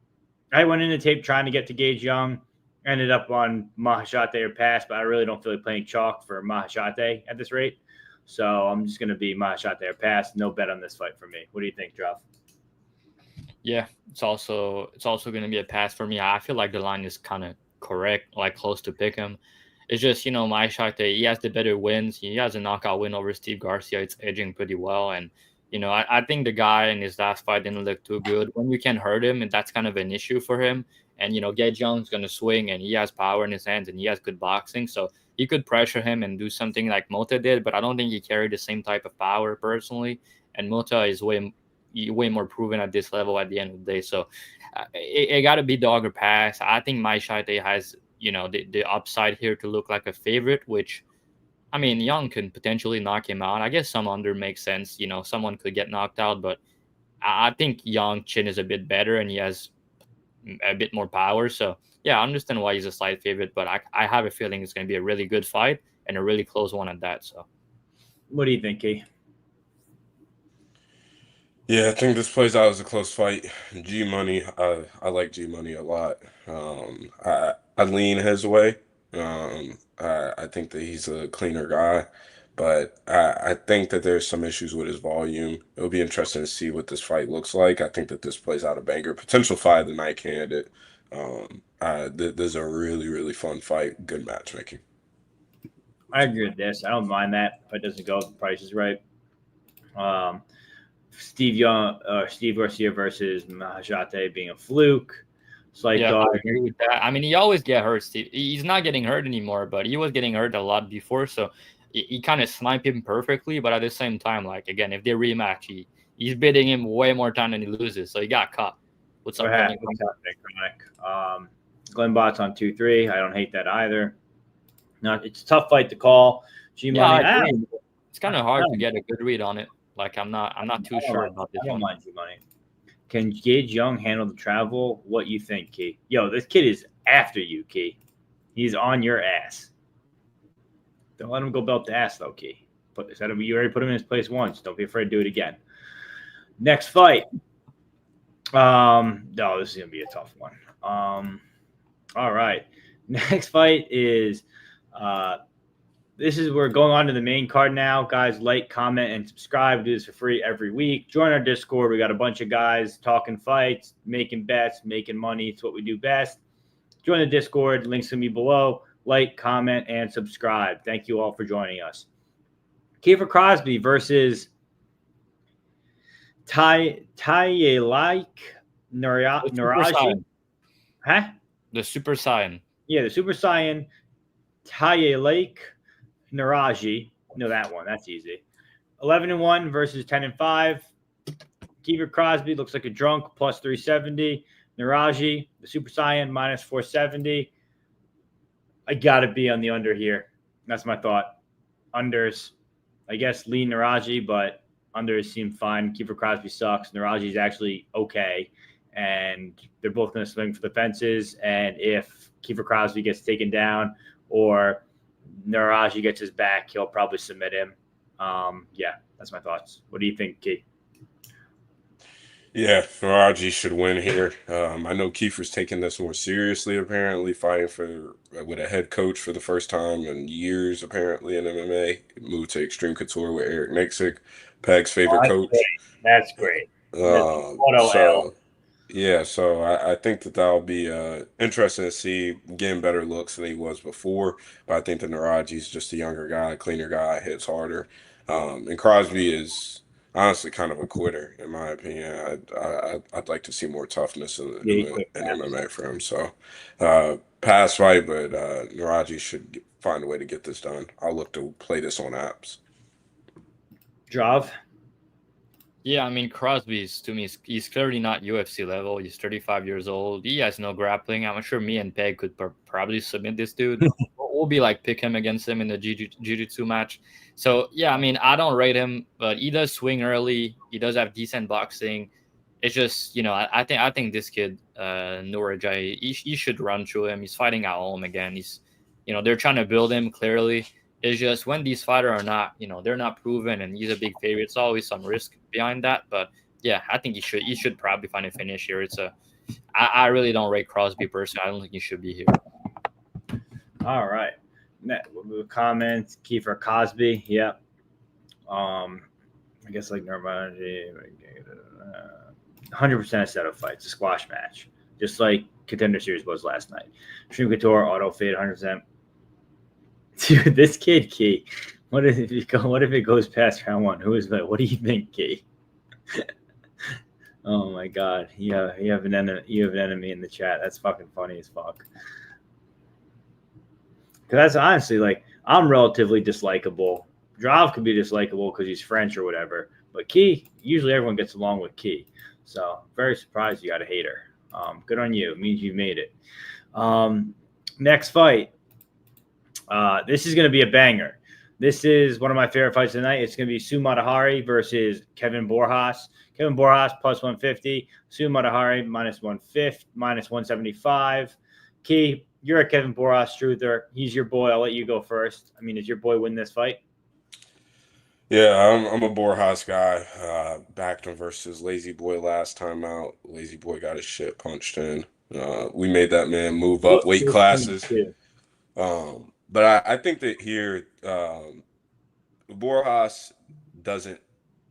I went into tape trying to get to Gage Young. Ended up on Maheshate or pass, but I really don't feel like playing chalk for Maheshate at this rate. So I'm just going to be Maheshate or pass. No bet on this fight for me. What do you think, Joff? Yeah, it's also going to be a pass for me. I feel like the line is kind of correct, like close to pick him. It's just, Maheshate, he has the better wins. He has a knockout win over Steve Garcia. It's edging pretty well. And, I think the guy in his last fight didn't look too good. When you can hurt him, and that's kind of an issue for him. And, Gage Young's going to swing, and he has power in his hands, and he has good boxing. So he could pressure him and do something like Mota did, but I don't think he carried the same type of power personally. And Mota is way more proven at this level at the end of the day. So it got to be dog or pass. I think Maheshate has, the upside here to look like a favorite, which, I mean, Young can potentially knock him out. I guess some under makes sense. Someone could get knocked out, but I think Young chin is a bit better, and he has a bit more power. So yeah, I understand why he's a slight favorite, but I have a feeling it's going to be a really good fight and a really close one at that. So what do you think, Key? Yeah, I think this plays out as a close fight. G Money, I like G Money a lot. I lean his way. I think that he's a cleaner guy, but I think that there's some issues with his volume. It'll be interesting to see what this fight looks like. I think that this plays out a banger, potential fight of the night candidate. This is a really, really fun fight. Good matchmaking. I agree with this. I don't mind that if it doesn't go. The price is right. Steve Garcia versus Maheshate being a fluke. Slight Yeah, dog. I agree with that. I mean, he always get hurt. Steve. He's not getting hurt anymore, but he was getting hurt a lot before. So he kind of sniped him perfectly. But at the same time, like again, if they rematch, he's bidding him way more time than he loses. So he got caught. What's up, Glenn? Glenbot's on 2-3. I don't hate that either. It's a tough fight to call. G-Money, it's kind of hard to get a good read on it. Like I'm not too sure about this one. I don't mind G-Money. Can Gage Young handle the travel? What you think, Key? Yo, this kid is after you, Key. He's on your ass. Don't let him go belt to ass, though, Key. You already put him in his place once. Don't be afraid to do it again. Next fight. No, this is going to be a tough one. All right. Next fight is we're going on to the main card now. Guys, like, comment, and subscribe. Do this for free every week. Join our Discord. We got a bunch of guys talking fights, making bets, making money. It's what we do best. Join the Discord. Links will be below. Like, comment, and subscribe. Thank you all for joining us. Kiefer Crosbie versus Nueraji. Huh? The Super Saiyan. Yeah, the Super Saiyan. Lake Nueraji. No, that one. That's easy. 11-1 versus 10-5. Kiefer Crosbie looks like a drunk, plus 370. Nueraji, the Super Saiyan, minus 470. I got to be on the under here. That's my thought. Unders. I guess lean Nueraji, but unders seem fine. Kiefer Crosbie sucks. Nueraji is actually okay. And they're both going to swing for the fences. And if Kiefer Crosbie gets taken down or Nueraji gets his back, he'll probably submit him. Yeah, that's my thoughts. What do you think, Key? Yeah, Nueraji should win here. I know Kiefer's taking this more seriously, apparently, fighting with a head coach for the first time in years, apparently, in MMA. Moved to Extreme Couture with Eric Nixick, Peg's favorite coach. That's great. So I think that'll be interesting to see, getting better looks than he was before. But I think that Nueraji's just a younger guy, cleaner guy, hits harder. And Crosbie is honestly kind of a quitter, in my opinion. I'd like to see more toughness in MMA for him. So pass fight, but Nueraji should find a way to get this done. I'll look to play this on apps. Drav? Yeah, I mean, Crosby's, to me, he's clearly not UFC level. He's 35 years old. He has no grappling. I'm sure me and Peg could probably submit this dude. We'll be like, pick him against him in the jiu-jitsu match. So, yeah, I mean, I don't rate him, but he does swing early. He does have decent boxing. It's just, I think this kid, Nurgozhay, he should run through him. He's fighting at home again. He's, they're trying to build him clearly. It's just when these fighters are not, they're not proven and he's a big favorite, it's always some risk behind that. But yeah, I think he should probably find a finish here. I really don't rate Crosbie personally. I don't think he should be here. All right. Comments, Kiefer Crosbie. Yeah. I guess like Nueraji, 100% a setup fight. It's a squash match, just like Contender Series was last night. Extreme Couture, auto fade, 100%. Dude, this kid, Key. What if it goes past round one? Who is that? What do you think, Key? Oh my God, you have an enemy in the chat. That's fucking funny as fuck. Because that's honestly like, I'm relatively dislikable. Drav could be dislikable because he's French or whatever. But Key, usually everyone gets along with Key. So very surprised you got a hater. Good on you. It means you made it. Next fight. This is going to be a banger. This is one of my favorite fights tonight. It's going to be Su Maeajri versus Kevin Borjas. Kevin Borjas plus 150. Su Maeajri minus 175. Key, you're a Kevin Borjas truther. He's your boy. I'll let you go first. I mean, does your boy win this fight? Yeah, I'm a Borjas guy. Backed him versus Lazy Boy last time out. Lazy Boy got his shit punched in. We made that man move up weight Look clean, classes. too. But I think that here, Borjas doesn't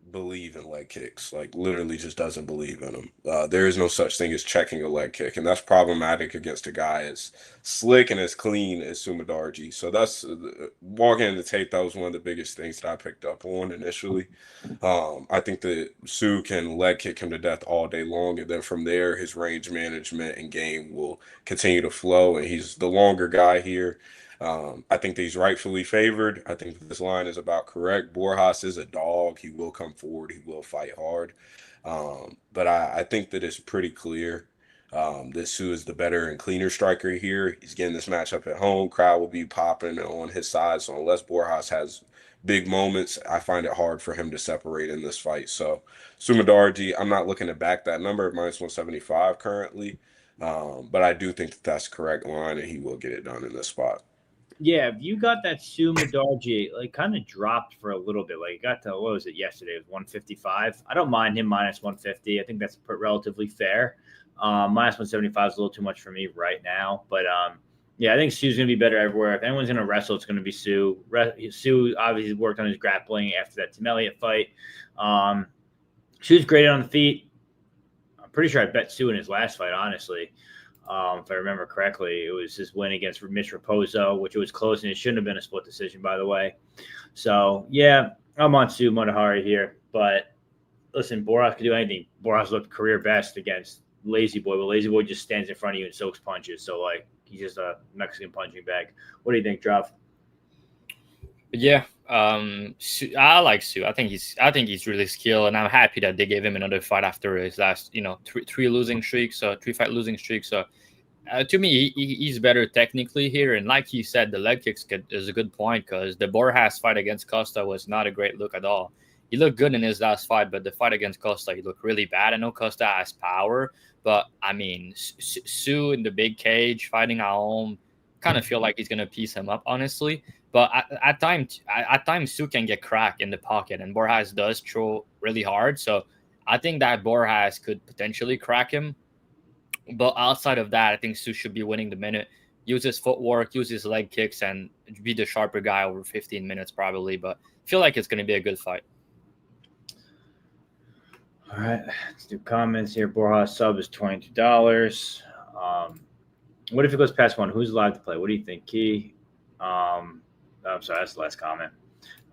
believe in leg kicks, like literally just doesn't believe in them. There is no such thing as checking a leg kick, and that's problematic against a guy as slick and as clean as Su Maeajri. So that's walking into tape. That was one of the biggest things that I picked up on initially. I think that Su can leg kick him to death all day long, and then from there, his range management and game will continue to flow. And he's the longer guy here. I think that he's rightfully favored. I think that this line is about correct. Borjas is a dog. He will come forward. He will fight hard. But I think that it's pretty clear that Su is the better and cleaner striker here. He's getting this matchup at home. Crowd will be popping on his side. So unless Borjas has big moments, I find it hard for him to separate in this fight. So Su Maeajri, I'm not looking to back that number at -175 currently. But I do think that that's the correct line, and he will get it done in this spot. Yeah, if you got that Su Maeajri, like kind of dropped for a little bit. Like it got to, what was it yesterday? It was 155. I don't mind him -150. I think that's relatively fair. -175 is a little too much for me right now. But yeah, I think Su's going to be better everywhere. If anyone's going to wrestle, it's going to be Su. Su obviously worked on his grappling after that Tim Elliott fight. Su's great on the feet. I'm pretty sure I bet Su in his last fight, honestly. If I remember correctly, it was his win against Mitch Raposo, which was close, and it shouldn't have been a split decision, by the way. So, yeah, I'm on Su Maeajri here. But, listen, Borjas could do anything. Borjas looked career best against Lazy Boy, but Lazy Boy just stands in front of you and soaks punches. So, like, he's just a Mexican punching bag. What do you think, Drav? Yeah, I like Su. I think he's really skilled, and I'm happy that they gave him another fight after his last, three losing streaks, so 3-fight losing streak. So to me, he's better technically here, and like he said, the leg kicks is a good point because the Borjas fight against Costa was not a great look at all. He looked good in his last fight, but the fight against Costa, he looked really bad. I know Costa has power, but I mean, Su in the big cage fighting at home, kind of feel like he's gonna piece him up, honestly. But at times, Su can get cracked in the pocket, and Borjas does throw really hard. So I think that Borjas could potentially crack him. But outside of that, I think Su should be winning the minute. Use his footwork, use his leg kicks, and be the sharper guy over 15 minutes probably. But I feel like it's going to be a good fight. All right, let's do comments here. Borjas sub is $22. What if it goes past one? Who's allowed to play? What do you think, Key? I'm sorry, that's the last comment.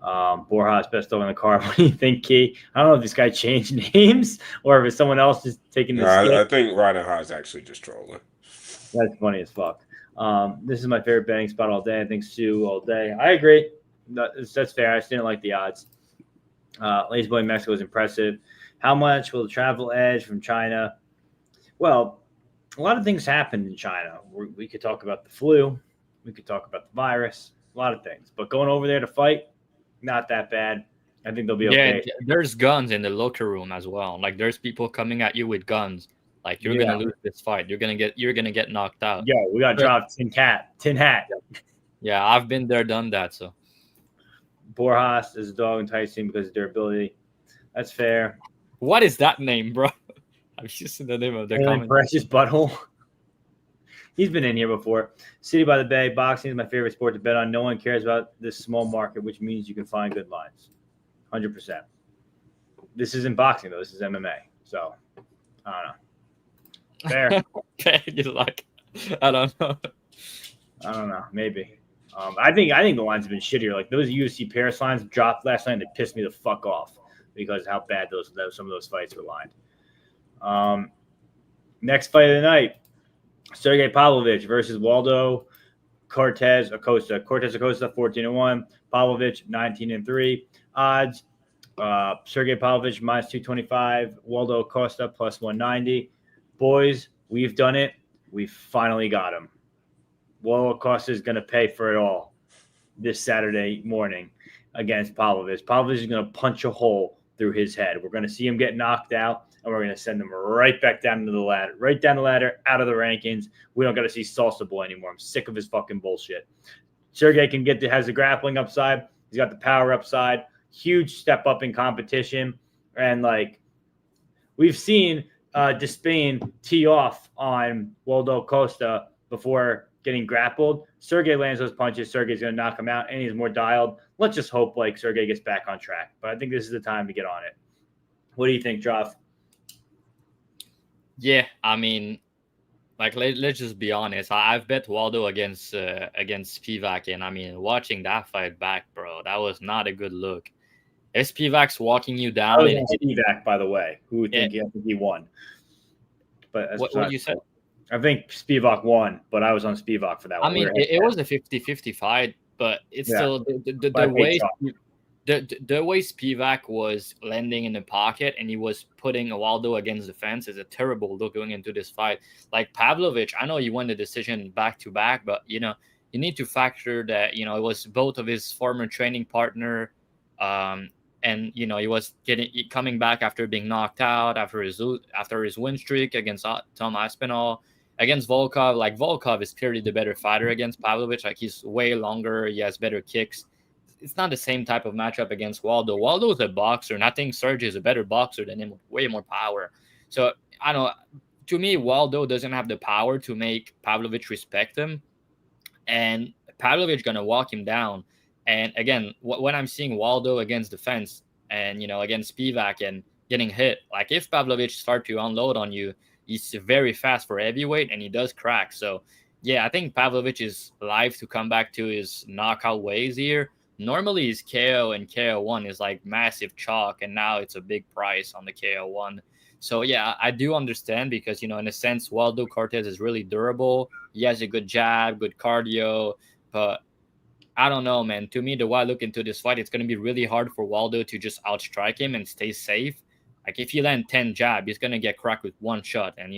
Borjas, best dog in the car. What do you think, Key? I don't know if this guy changed names or if it's someone else just taking this. I think Ryder High is actually just trolling. That's funny as fuck. This is my favorite betting spot all day. I think Su all day. I agree. That's fair. I just didn't like the odds. Lazy Boy Mexico is impressive. How much will the travel edge from China? Well, a lot of things happened in China. We could talk about the flu. We could talk about the virus. A lot of things. But going over there to fight, not that bad. I think they'll be okay. Yeah, there's guns in the locker room as well. Like there's people coming at you with guns. Like you're gonna lose this fight. You're gonna get knocked out. Yeah, we got dropped tin hat. Yeah, I've been there, done that. So Borjas is a dog enticing because of durability. That's fair. What is that name, bro? I've just seen the name of their comment. Precious butthole. He's been in here before. City by the Bay, boxing is my favorite sport to bet on. No one cares about this small market, which means you can find good lines. 100%. This isn't boxing, though. This is MMA. So, I don't know. Fair. Okay, you like, I don't know. I don't know. Maybe. I think the lines have been shittier. Like, those UFC Paris lines dropped last night, and they pissed me the fuck off because of how bad some of those fights were lined. Next fight of the night. Sergey Pavlovich versus Waldo Cortez Acosta. Cortez Acosta 14-1. Pavlovich 19-3. Odds. Sergey Pavlovich -225. Waldo Acosta +190. Boys, we've done it. We finally got him. Waldo Acosta is going to pay for it all this Saturday morning against Pavlovich. Pavlovich is going to punch a hole through his head. We're going to see him get knocked out, and we're going to send him right back down to the ladder, right down the ladder, out of the rankings. We don't got to see Salsa Boy anymore. I'm sick of his fucking bullshit. Sergey has the grappling upside. He's got the power upside. huge step up in competition. And like we've seen Despain tee off on Waldo Acosta before getting grappled. Sergey lands those punches. Sergey's going to knock him out, and he's more dialed. Let's just hope like Sergey gets back on track. But I think this is the time to get on it. What do you think, Joff? Yeah, I mean, like let's just be honest. I've bet Waldo against Spivak, and I mean, watching that fight back, bro, that was not a good look. If Spivak's walking you down, I was on Spivak, by the way. Who would think he won? But what you said? I think Spivak won, but I was on Spivak for that one. I mean, it was a 50-50 fight, but it's still the way Spivak was landing in the pocket and he was putting Waldo against the fence is a terrible look going into this fight. Like Pavlovich, I know he won the decision back to back, but you need to factor that it was both of his former training partner, and he was coming back after being knocked out after his win streak against Tom Aspinall. Against Volkov, like Volkov is clearly the better fighter against Pavlovich. Like he's way longer, he has better kicks. It's not the same type of matchup against Waldo. Waldo is a boxer, and I think Sergey is a better boxer than him with way more power. So I don't know. To me, Waldo doesn't have the power to make Pavlovich respect him, and Pavlovich gonna walk him down. And again, when I'm seeing Waldo against the fence and against Spivak and getting hit, like if Pavlovich start to unload on you, he's very fast for heavyweight, and he does crack. So, yeah, I think Pavlovich is live to come back to his knockout ways here. Normally, his KO and KO1 is like massive chalk, and now it's a big price on the KO1. So, yeah, I do understand because, in a sense, Waldo Cortez is really durable. He has a good jab, good cardio, but I don't know, man. To me, the way I look into this fight, it's going to be really hard for Waldo to just outstrike him and stay safe. Like if you land 10 jab, he's gonna get cracked with one shot, and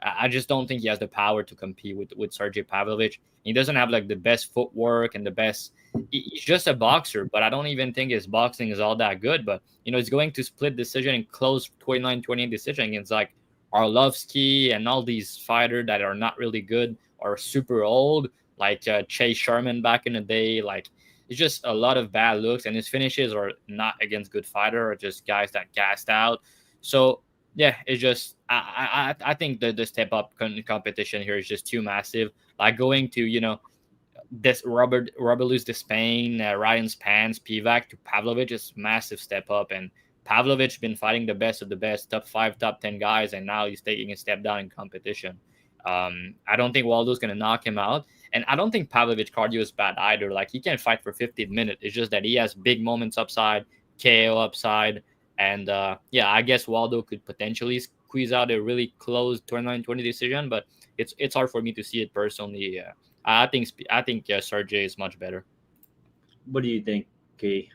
I just don't think he has the power to compete with Sergey Pavlovich. He doesn't have like the best footwork and the best. He's just a boxer, but I don't even think his boxing is all that good. But he's going to split decision and close 29-28 decision against like Arlovsky and all these fighters that are not really good or super old, like Chase Sherman back in the day, like. It's just a lot of bad looks, and his finishes are not against good fighter or just guys that gassed out. So yeah, it's just I think the step up competition here is just too massive. Like going to this Robert Louis Despain, Ryan Spence, Spivak to Pavlovich is massive step up, and Pavlovich been fighting the best of the best, top 5, top 10 guys, and now he's taking a step down in competition. I don't think Waldo's gonna knock him out. And I don't think Pavlovich cardio is bad either. Like he can fight for 15 minutes. It's just that he has big moments upside, KO upside. And I guess Waldo could potentially squeeze out a really close 29-20 decision, but it's hard for me to see it personally. I think Sergey is much better. What do you think, Key?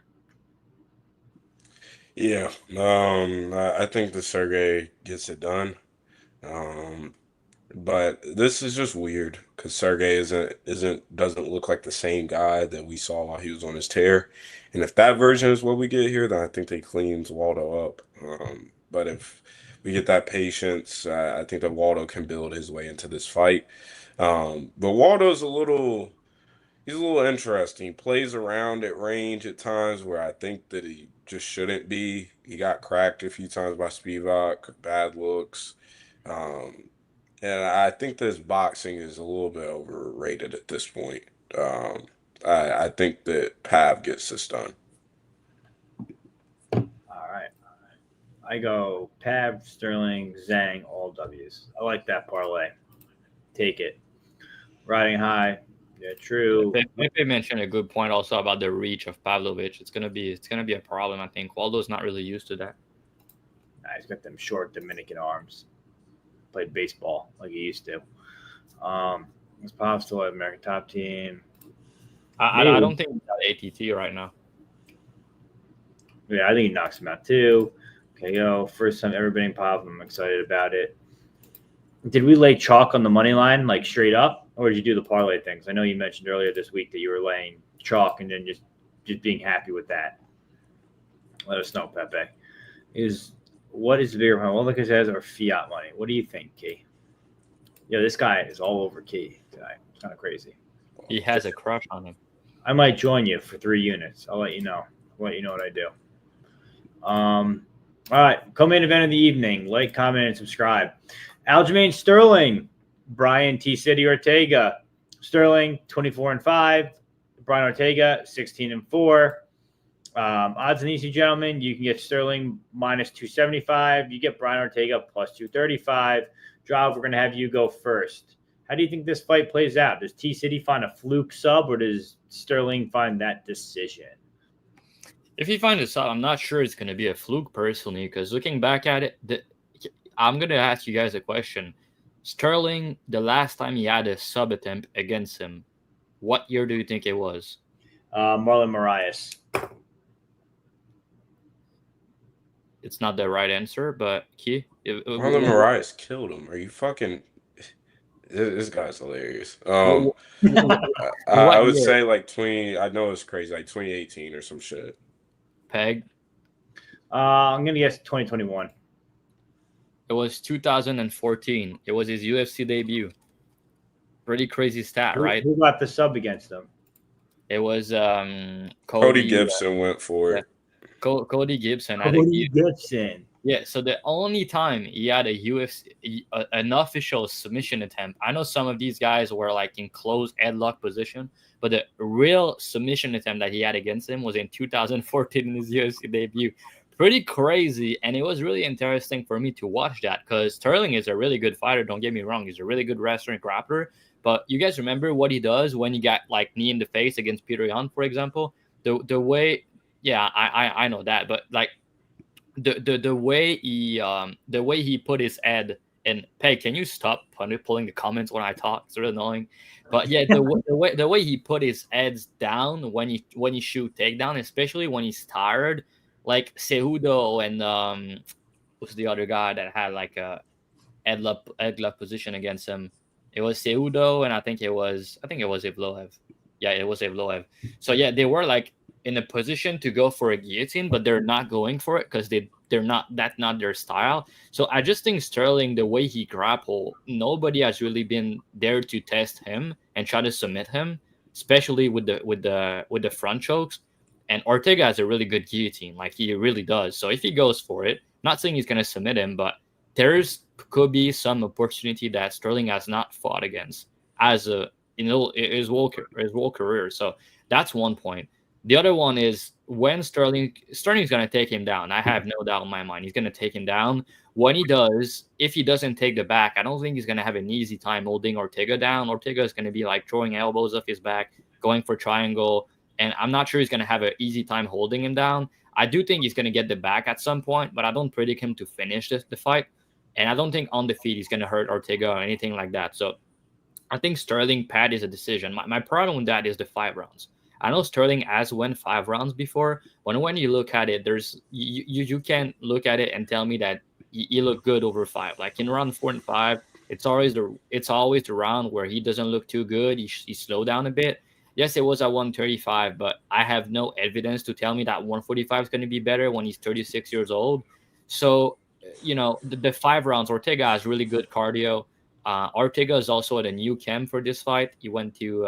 Yeah, I think the Sergey gets it done. But this is just weird because Sergey doesn't look like the same guy that we saw while he was on his tear. And if that version is what we get here, then I think they cleans Waldo up. But if we get that patience, I think that Waldo can build his way into this fight. But Waldo's he's a little interesting. He plays around at range at times where I think that he just shouldn't be. He got cracked a few times by Spivak, bad looks. And I think this boxing is a little bit overrated at this point. I think that Pav gets this done. All right. I go Pav, Sterling, Zhang, all W's. I like that parlay. Take it. Riding high. Yeah, true. Maybe mentioned a good point also about the reach of Pavlovich. It's gonna be a problem. I think Waldo's not really used to that. Nah, he's got them short Dominican arms. Played baseball like he used to. Is Pop still at American Top Team? I don't think he's got ATT right now. Yeah, I think he knocks him out too. KO. First time ever betting Pop. I'm excited about it. Did we lay chalk on the money line, like straight up, or did you do the parlay things? I know you mentioned earlier this week that you were laying chalk and then just being happy with that. Let us know, Pepe. What is the bigger one? Well, says or fiat money? What do you think, Key? Yeah, this guy is all over Key tonight. It's kind of crazy. He has a crush on him. I might join you for 3 units. I'll let you know. let you know what I do. All right, co-main event of the evening. Like, comment, and subscribe. Aljamain Sterling, Brian T. City Ortega. Sterling 24-5. Brian Ortega 16-4. Odds and easy, gentlemen. You can get Sterling minus 275. You get Brian Ortega plus 235. Draw, we're going to have you go first. How do you think this fight plays out? Does T City find a fluke sub, or does Sterling find that decision? If he finds a sub, I'm not sure it's going to be a fluke personally, because looking back at it, I'm going to ask you guys a question. Sterling, the last time he had a sub attempt against him, what year do you think it was? Marlon Moraes. It's not the right answer, but Marlon Moraes killed him. Are you fucking... This guy's hilarious. I would say like I know it's crazy, like 2018 or some shit. Peg? I'm going to guess 2021. It was 2014. It was his UFC debut. Pretty crazy stat, right? Who got the sub against him? It was Cody Gibson went for it. Cody Gibson. Gibson. Yeah, so the only time he had a UFC, an official submission attempt, I know some of these guys were like in close headlock position, but the real submission attempt that he had against him was in 2014 in his UFC debut. Pretty crazy, and it was really interesting for me to watch that, because Sterling is a really good fighter, don't get me wrong. He's a really good wrestler and grappler, but you guys remember what he does when he got like knee in the face against Peter Yan, for example? The way, yeah, I know that, but like, the way he put his head in. Hey, can you stop pulling the comments when I talk? It's really annoying. But yeah, the way he put his heads down when he shoot takedown, especially when he's tired, like Cejudo and who's the other guy that had like a headlock position against him? It was Cejudo, and I think it was Evloev. Yeah, it was Evloev. So yeah, they were like in a position to go for a guillotine, but they're not going for it because that's not their style. So I just think Sterling, the way he grapple, nobody has really been there to test him and try to submit him, especially with the front chokes. And Ortega has a really good guillotine, like he really does. So if he goes for it, not saying he's gonna submit him, but could be some opportunity that Sterling has not fought against as his whole career. So that's one point. The other one is when Sterling's going to take him down. I have no doubt in my mind. He's going to take him down. When he does, if he doesn't take the back, I don't think he's going to have an easy time holding Ortega down. Ortega is going to be like throwing elbows off his back, going for triangle. And I'm not sure he's going to have an easy time holding him down. I do think he's going to get the back at some point, but I don't predict him to finish the fight. And I don't think on the feet he's going to hurt Ortega or anything like that. So I think Sterling pad is a decision. My problem with that is the 5 rounds. I know Sterling has won 5 rounds before, but when you look at it, you can't look at it and tell me that he looked good over 5. Like in round 4 and 5, it's always the round where he doesn't look too good. He slowed down a bit. Yes, it was at 135, but I have no evidence to tell me that 145 is going to be better when he's 36 years old. So, the 5 rounds, Ortega has really good cardio. Ortega is also at a new camp for this fight. He went to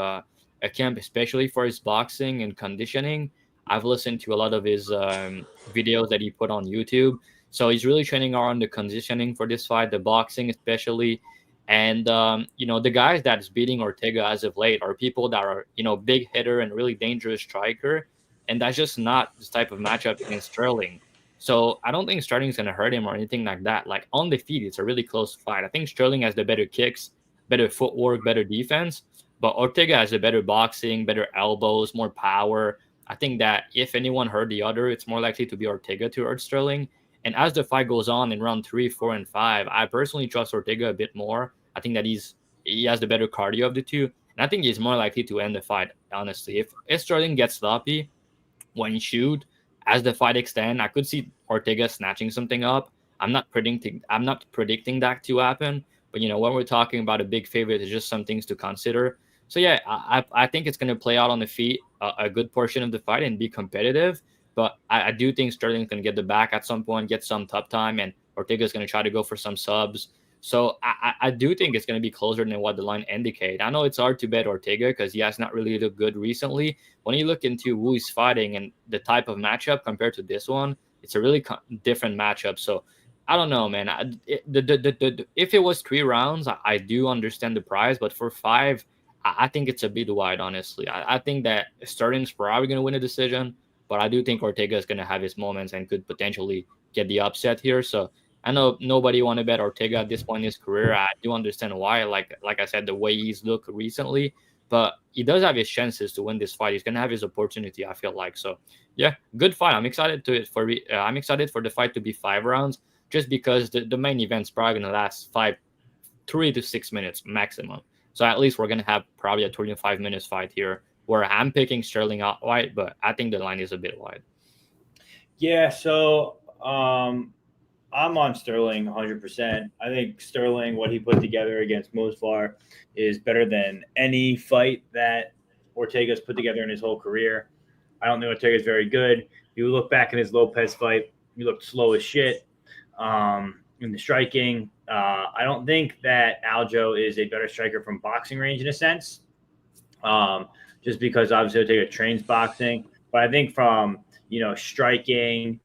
a camp especially for his boxing and conditioning. I've listened to a lot of his videos that he put on YouTube. So he's really training on the conditioning for this fight, the boxing especially. And, the guys that's beating Ortega as of late are people that are, big hitter and really dangerous striker. And that's just not this type of matchup against Sterling. So I don't think Sterling's going to hurt him or anything like that. Like on the feet, it's a really close fight. I think Sterling has the better kicks, better footwork, better defense. But Ortega has a better boxing, better elbows, more power. I think that if anyone hurt the other, it's more likely to be Ortega to hurt Sterling. And as the fight goes on in round 3, 4, and 5, I personally trust Ortega a bit more. I think that he has the better cardio of the two. And I think he's more likely to end the fight, honestly. If Sterling gets sloppy when he shoot, as the fight extends, I could see Ortega snatching something up. I'm not predicting that to happen. But, when we're talking about a big favorite, there's just some things to consider. So, yeah, I think it's going to play out on the feet a good portion of the fight and be competitive. But I do think Sterling's going to get the back at some point, get some top time, and Ortega's going to try to go for some subs. So I do think it's going to be closer than what the line indicate. I know it's hard to bet Ortega because he has not really looked good recently. When you look into who he's fighting and the type of matchup compared to this one, it's a really different matchup. So I don't know, man. If it was 3 rounds, I do understand the price, but for 5, I think it's a bit wide, honestly. I think that Sterling's probably going to win a decision, but I do think Ortega is going to have his moments and could potentially get the upset here. So I know nobody want to bet Ortega at this point in his career. I do understand why. Like I said, the way he's looked recently, but he does have his chances to win this fight. He's going to have his opportunity, I feel like. So yeah, good fight. I'm excited for the fight to be 5 rounds, just because the main event's probably going to last 3 to 6 minutes maximum. So at least we're going to have probably a 25 minutes fight here, where I'm picking Sterling out wide, but I think the line is a bit wide. Yeah, so I'm on Sterling 100%. I think Sterling, what he put together against Mosvar, is better than any fight that Ortega's put together in his whole career. I don't think Ortega's very good. You look back in his Lopez fight, he looked slow as shit in the striking. I don't think that Aljo is a better striker from boxing range in a sense, just because obviously Ortega trains boxing. But I think from striking,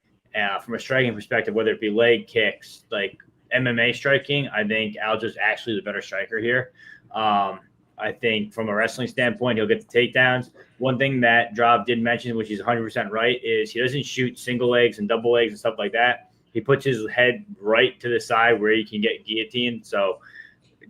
from a striking perspective, whether it be leg kicks, like MMA striking, I think Aljo's actually the better striker here. I think from a wrestling standpoint, he'll get the takedowns. One thing that Drav did mention, which is 100% right, is he doesn't shoot single legs and double legs and stuff like that. He puts his head right to the side where he can get guillotined. So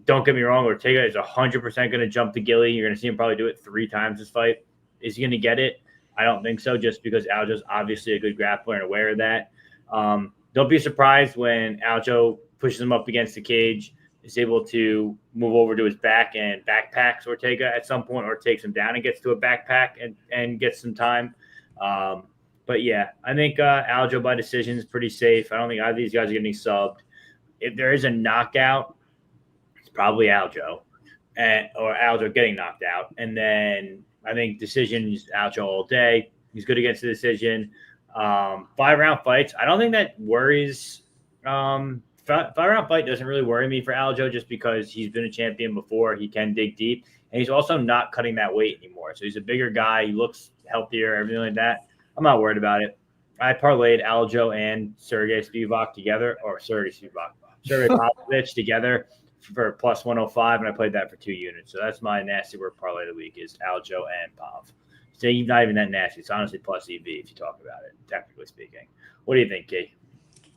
don't get me wrong, Ortega is 100% going to jump the gilly. You're going to see him probably do it 3 times this fight. Is he going to get it? I don't think so, just because Aljo's obviously a good grappler and aware of that. Don't be surprised when Aljo pushes him up against the cage, is able to move over to his back and backpacks Ortega at some point, or takes him down and gets to a backpack and gets some time. But yeah, I think Aljo by decision is pretty safe. I don't think either of these guys are getting subbed. If there is a knockout, it's probably Aljo, or Aljo getting knocked out. And then I think decision is Aljo all day. He's good against the decision. 5-round fights, I don't think that worries. 5-round fight doesn't really worry me for Aljo, just because he's been a champion before. He can dig deep, and he's also not cutting that weight anymore. So he's a bigger guy. He looks healthier, everything like that. I'm not worried about it. I parlayed Aljo and Sergey Pavlovich together for plus 105, and I played that for 2 units. So that's my nasty work parlay of the week, is Aljo and Pav. So he's not even that nasty. It's honestly plus EV if you talk about it, technically speaking. What do you think, Key?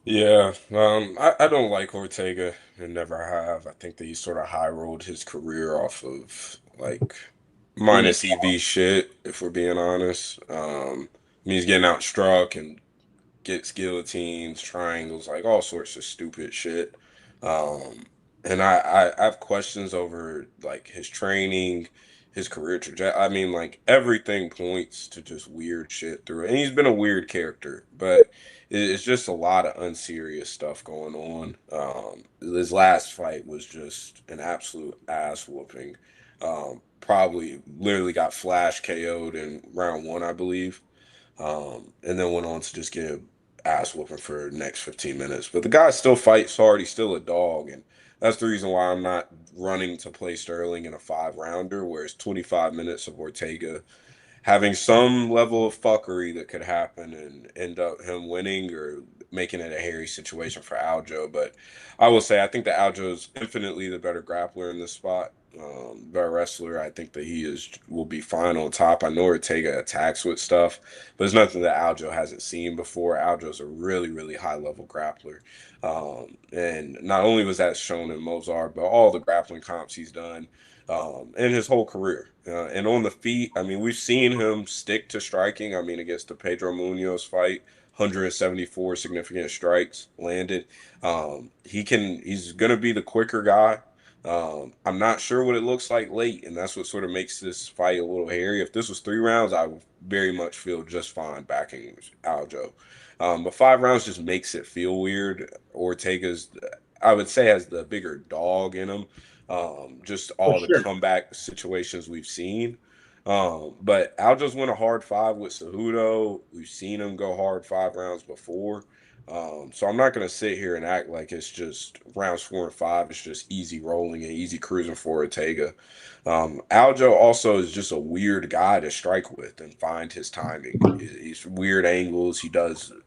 Yeah, I don't like Ortega and never have. I think that he sort of high rolled his career off of like minus EV shit, if we're being honest. I mean, he's getting outstruck and gets guillotines, triangles, like all sorts of stupid shit. And I have questions over like his training, his career trajectory. I mean, like everything points to just weird shit through it. And he's been a weird character, but it's just a lot of unserious stuff going on. His last fight was just an absolute ass whooping. Probably literally got flash KO'd in round 1, I believe. And then went on to just get ass whooping for the next 15 minutes. But the guy still fights hard. He's still a dog. And that's the reason why I'm not running to play Sterling in a 5-rounder, where it's 25 minutes of Ortega having some level of fuckery that could happen and end up him winning or making it a hairy situation for Aljo. But I will say, I think that Aljo is infinitely the better grappler in this spot. Better wrestler. I think that will be fine on top. I know Ortega attacks with stuff, but it's nothing that Aljo hasn't seen before. Aljo's a really, really high level grappler. And not only was that shown in Mozart, but all the grappling comps he's done in his whole career. And on the feet, I mean, we've seen him stick to striking. I mean, against the Pedro Munoz fight, 174 significant strikes landed. He's going to be the quicker guy. I'm not sure what it looks like late, and that's what sort of makes this fight a little hairy. If this was 3 rounds, I would very much feel just fine backing Aljo. But 5 rounds just makes it feel weird. Ortega's, I would say, has the bigger dog in him. Just all the comeback situations we've seen. But Aljo's won a hard 5 with Cejudo. We've seen him go hard 5 rounds before. So I'm not going to sit here and act like it's just rounds 4 and 5. It's just easy rolling and easy cruising for Ortega. Aljo also is just a weird guy to strike with and find his timing. He's weird angles. He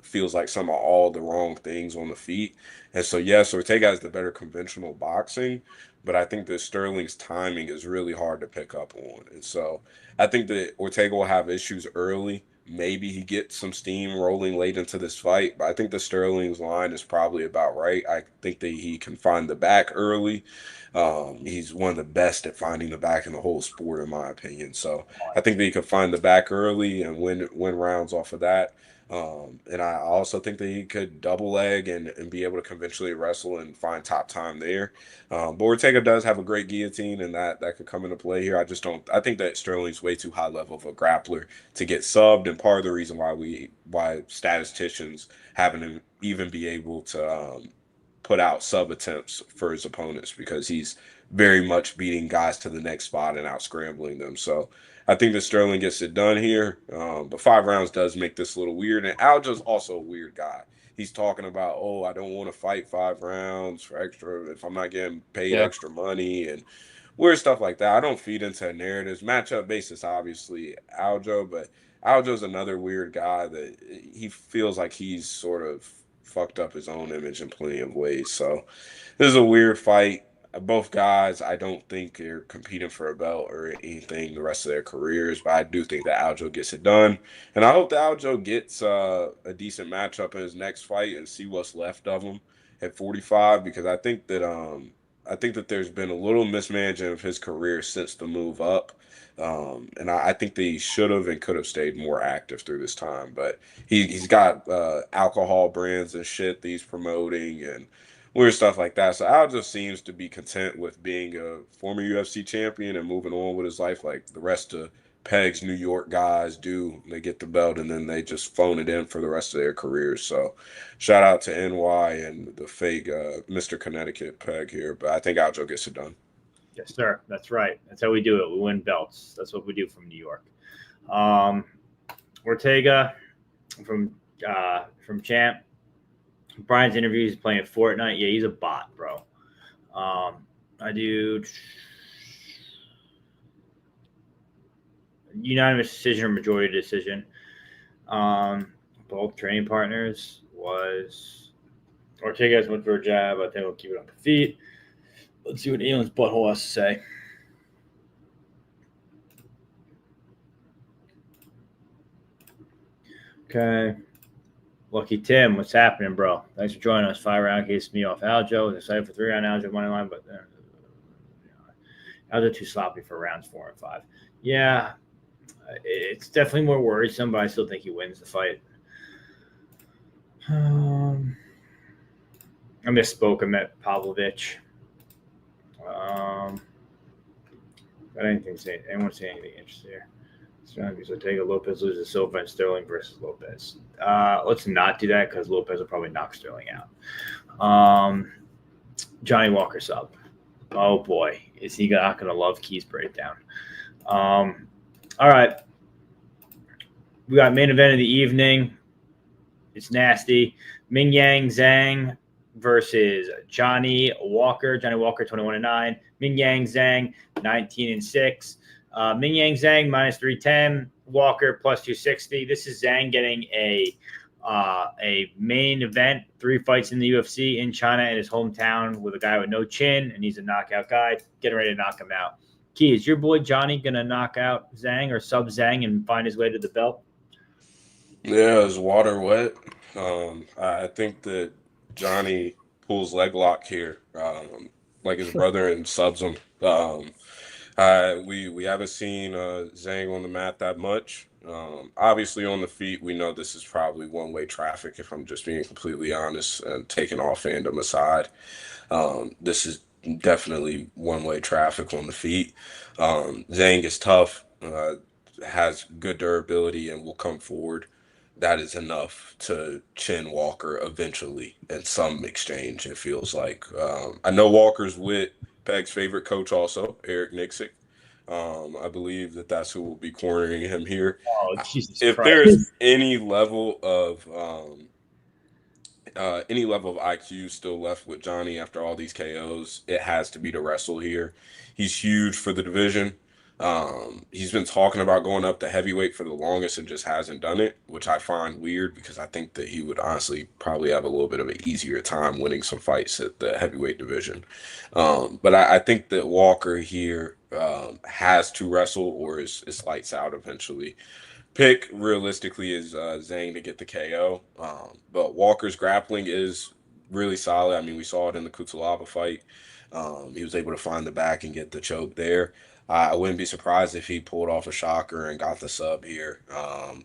feels like some of all the wrong things on the feet. And so, yes, Ortega has the better conventional boxing, but I think that Sterling's timing is really hard to pick up on. And so I think that Ortega will have issues early. Maybe he gets some steam rolling late into this fight, but I think the Sterling's line is probably about right. I think that he can find the back early. He's one of the best at finding the back in the whole sport, in my opinion. So I think that he could find the back early and win rounds off of that. And I also think that he could double leg and be able to conventionally wrestle and find top time there. But Ortega does have a great guillotine, and that could come into play here. I think that Sterling's way too high level of a grappler to get subbed, and part of the reason why statisticians haven't even be able to put out sub attempts for his opponents, because he's very much beating guys to the next spot and out scrambling them. So I think that Sterling gets it done here, but 5 rounds does make this a little weird. And Aljo's also a weird guy. He's talking about, oh, I don't want to fight 5 rounds for extra if I'm not getting paid extra money and weird stuff like that. I don't feed into narratives. Matchup basis, obviously, Aljo, but Aljo's another weird guy that he feels like he's sort of fucked up his own image in plenty of ways. So this is a weird fight. Both guys, I don't think they're competing for a belt or anything the rest of their careers, but I do think that Aljo gets it done. And I hope that Aljo gets a decent matchup in his next fight and see what's left of him at 45, because I think that there's been a little mismanagement of his career since the move up. And I think that he should have and could have stayed more active through this time. But he's got alcohol brands and shit that he's promoting and weird stuff like that. So Aljo seems to be content with being a former UFC champion and moving on with his life like the rest of Peg's New York guys do. They get the belt and then they just phone it in for the rest of their careers. So shout out to NY and the fake Mr. Connecticut Peg here. But I think Aljo gets it done. Yes, sir. That's right. That's how we do it. We win belts. That's what we do from New York. Ortega from Champ. Brian's interview, he's playing Fortnite. Yeah, he's a bot, bro. I do unanimous decision or majority decision. Both training partners was Ortega's went for a jab. I think we'll keep it on the feet. Let's see what Elon's butthole has to say. Okay. Lucky Tim, what's happening, bro? Thanks for joining us. 5-round case me off Aljo. Was excited for 3-round Aljo money line, but Aljo too sloppy for rounds 4 and 5. Yeah, it's definitely more worrisome, but I still think he wins the fight. I misspoke. I meant Pavlovich. Got anything to say? Anyone say anything interesting here? Ortega, Lopez loses Silva and Sterling versus Lopez. Let's not do that because Lopez will probably knock Sterling out. Johnny Walker sub. Oh boy, is he not going to love Key's breakdown? All right, we got main event of the evening. It's nasty. Ming Yang Zhang versus Johnny Walker. Johnny Walker 21-9. Ming Yang Zhang 19-6. Ming Yang Zhang minus 310, Walker plus 260. This is Zhang getting a main event, 3 fights in the UFC in China in his hometown with a guy with no chin, and he's a knockout guy. Getting ready to knock him out. Key, is your boy Johnny gonna knock out Zhang or sub Zhang and find his way to the belt? Yeah, is water wet? I think that Johnny pulls leg lock here, like his brother, and subs him. We haven't seen Zhang on the mat that much. Obviously, on the feet, we know this is probably one-way traffic, if I'm just being completely honest, and taking all fandom aside. This is definitely one-way traffic on the feet. Zhang is tough, has good durability, and will come forward. That is enough to chin Walker eventually in some exchange, it feels like. I know Walker's with Peg's favorite coach also, Eric Nixick. I believe that's who will be cornering him here. Oh, Jesus if Christ. there's any level of any level of IQ still left with Johnny after all these KOs, it has to be to wrestle here. He's huge for the division. He's been talking about going up to heavyweight for the longest and just hasn't done it, which I find weird because I think that he would honestly probably have a little bit of an easier time winning some fights at the heavyweight division. But I think that Walker here has to wrestle or is lights out eventually. Pick realistically is Zhang to get the KO. But Walker's grappling is really solid. I mean, we saw it in the Kutalaba fight. He was able to find the back and get the choke there. I wouldn't be surprised if he pulled off a shocker and got the sub here.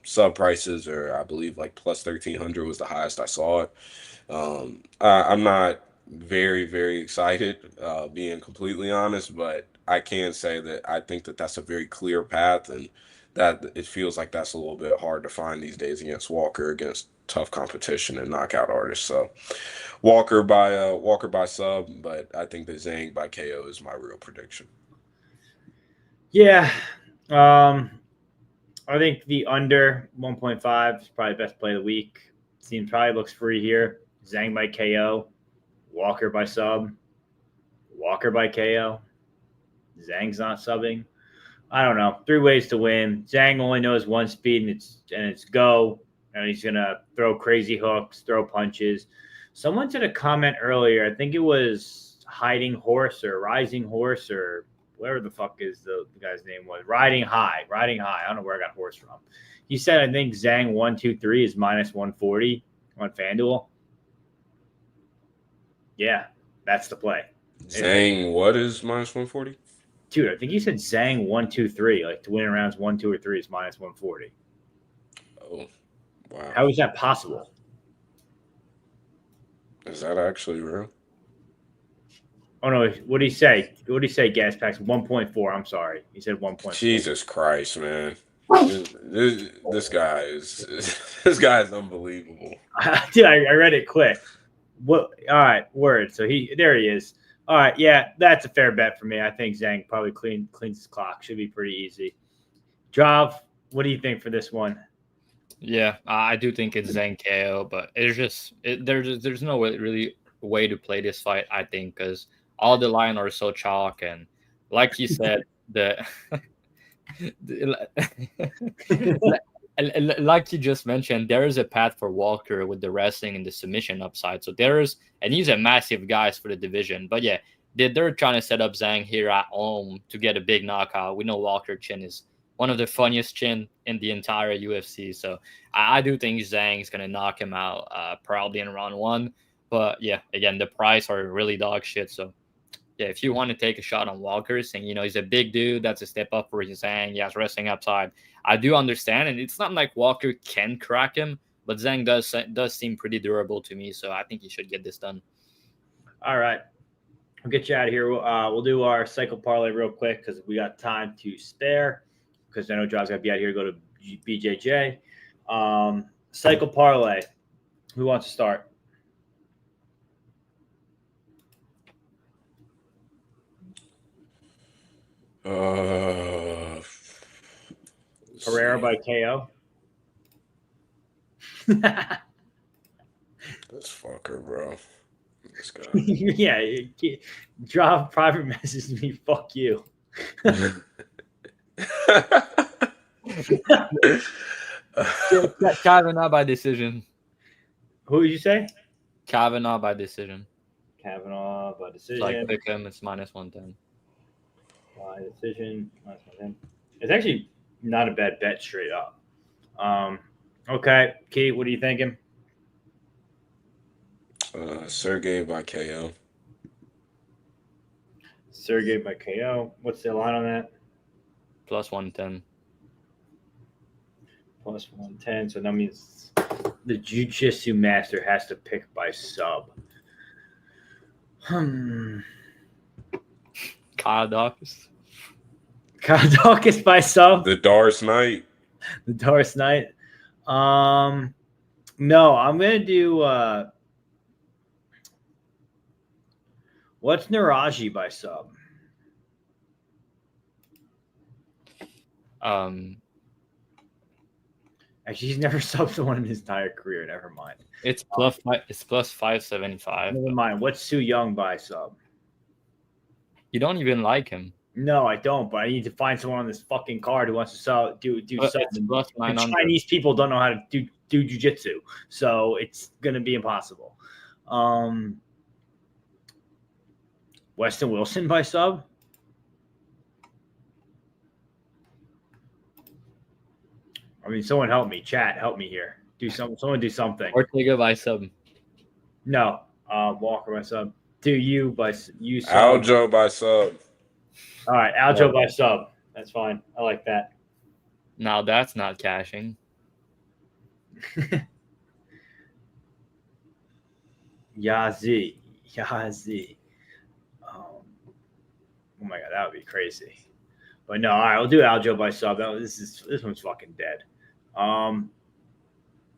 Sub prices are, I believe, like plus 1,300 was the highest I saw it. I'm not very, very excited, being completely honest, but I can say that I think that that's a very clear path and that it feels like that's a little bit hard to find these days against Walker, against tough competition and knockout artists. So Walker by sub, but I think that Zhang by KO is my real prediction. Yeah. I think the under 1.5 is probably the best play of the week. Team probably looks free here. Zhang by KO, Walker by sub, Walker by KO. Zhang's not subbing. I don't know. 3 ways to win. Zhang only knows one speed, and it's go. And he's gonna throw crazy hooks, throw punches. Someone said a comment earlier. I think it was Hiding Horse or Rising Horse or whatever the fuck is the guy's name was. Riding High. I don't know where I got horse from. He said I think Zhang 1-2-3 is minus 140 on FanDuel. Yeah, that's the play. Zhang, what is minus 140? Dude, I think he said Zhang 1-2-3, like to win in rounds 1, 2, or 3 is minus 140. Oh, wow. How is that possible? Is that actually real? Oh no, what did he say? What did he say, gas packs? 1.4. I'm sorry. He said 1.4. Jesus Christ, man. This guy is unbelievable. Dude, I read it quick. What? All right, word. So there he is. All right, yeah, that's a fair bet for me. I think Zhang probably cleans his clock. Should be pretty easy. Drav, what do you think for this one? Yeah, I do think it's Zhang KO, but there's no really way to play this fight, I think, because all the lines are so chalk, and like you said, like you just mentioned, there is a path for Walker with the wrestling and the submission upside. So and he's a massive guy for the division. But yeah, they're trying to set up Zhang here at home to get a big knockout. We know Walker chin is one of the funniest chin in the entire UFC. So I do think Zhang is going to knock him out probably in round 1. But yeah, again, the price are really dog shit. So yeah, if you want to take a shot on Walker, saying, he's a big dude, that's a step up for Zhang. He has wrestling upside. I do understand, and it's not like Walker can crack him, but Zhang does seem pretty durable to me, so I think he should get this done. All right. We'll get you out of here. We'll do our cycle parlay real quick because we got time to spare because I know John's got to be out here to go to BJJ. Cycle parlay. Who wants to start? Periera by KO. This fucker, bro. This guy. Yeah, drop private message to me. Fuck you. Kavanaugh by decision. Who did you say? Kavanaugh by decision. Kavanaugh by decision. Like pick him, it's minus 110. By decision, minus 110. It's actually not a bad bet straight up. Okay, Keith, what are you thinking? Sergey by KO. Sergey by KO. What's the line on that? Plus 110. Plus 110. So that means the jiu-jitsu master has to pick by sub. Kyle Daukaus. Kyle Daukaus by sub. The Dark Knight. The Dark Knight. No, I'm gonna do what's Nueraji by sub? Actually, he's never subbed someone in his entire career. Never mind. It's plus five. It's plus 575. Never mind. What's Su Young by sub? You don't even like him. No, I don't. But I need to find someone on this fucking card who wants to do But sub. it's plus And 900. Chinese people don't know how to do jujitsu, so it's gonna be impossible. Weston Wilson by sub. I mean, someone help me. Chat, help me here. Someone do something. Ortega by sub. No, Walker by sub. Do you by you sub? Aljo by sub. All right, Aljo by sub. That's fine. I like that. Now that's not cashing. Yazi. Oh my god, that would be crazy. But no, all right, we'll do Aljo by sub. This one's fucking dead. All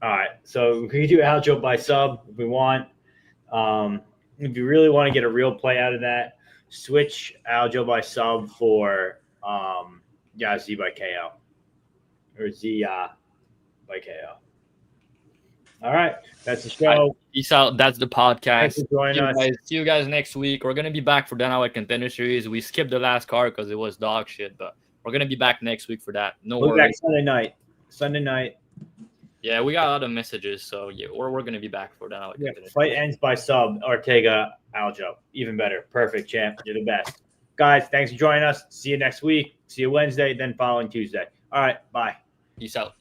right, so we can do Aljo by sub if we want. If you really want to get a real play out of that, switch Aljo by sub for Z by KO or Zia by KO. All right, that's the show. Peace out. That's the podcast. Thanks for joining us. See you guys next week. We're gonna be back for Dana White Contender Series. We skipped the last card because it was dog shit, but we're gonna be back next week for that. No We'll be worries. back Sunday night. Yeah, we got a lot of messages, so yeah, we're gonna be back for Dana White Yeah, Contender fight Series. ends by sub. Ortega, Aljo. Even better. Perfect, champ. You're the best. Guys, thanks for joining us. See you next week. See you Wednesday, then following Tuesday. All right, bye. Peace out.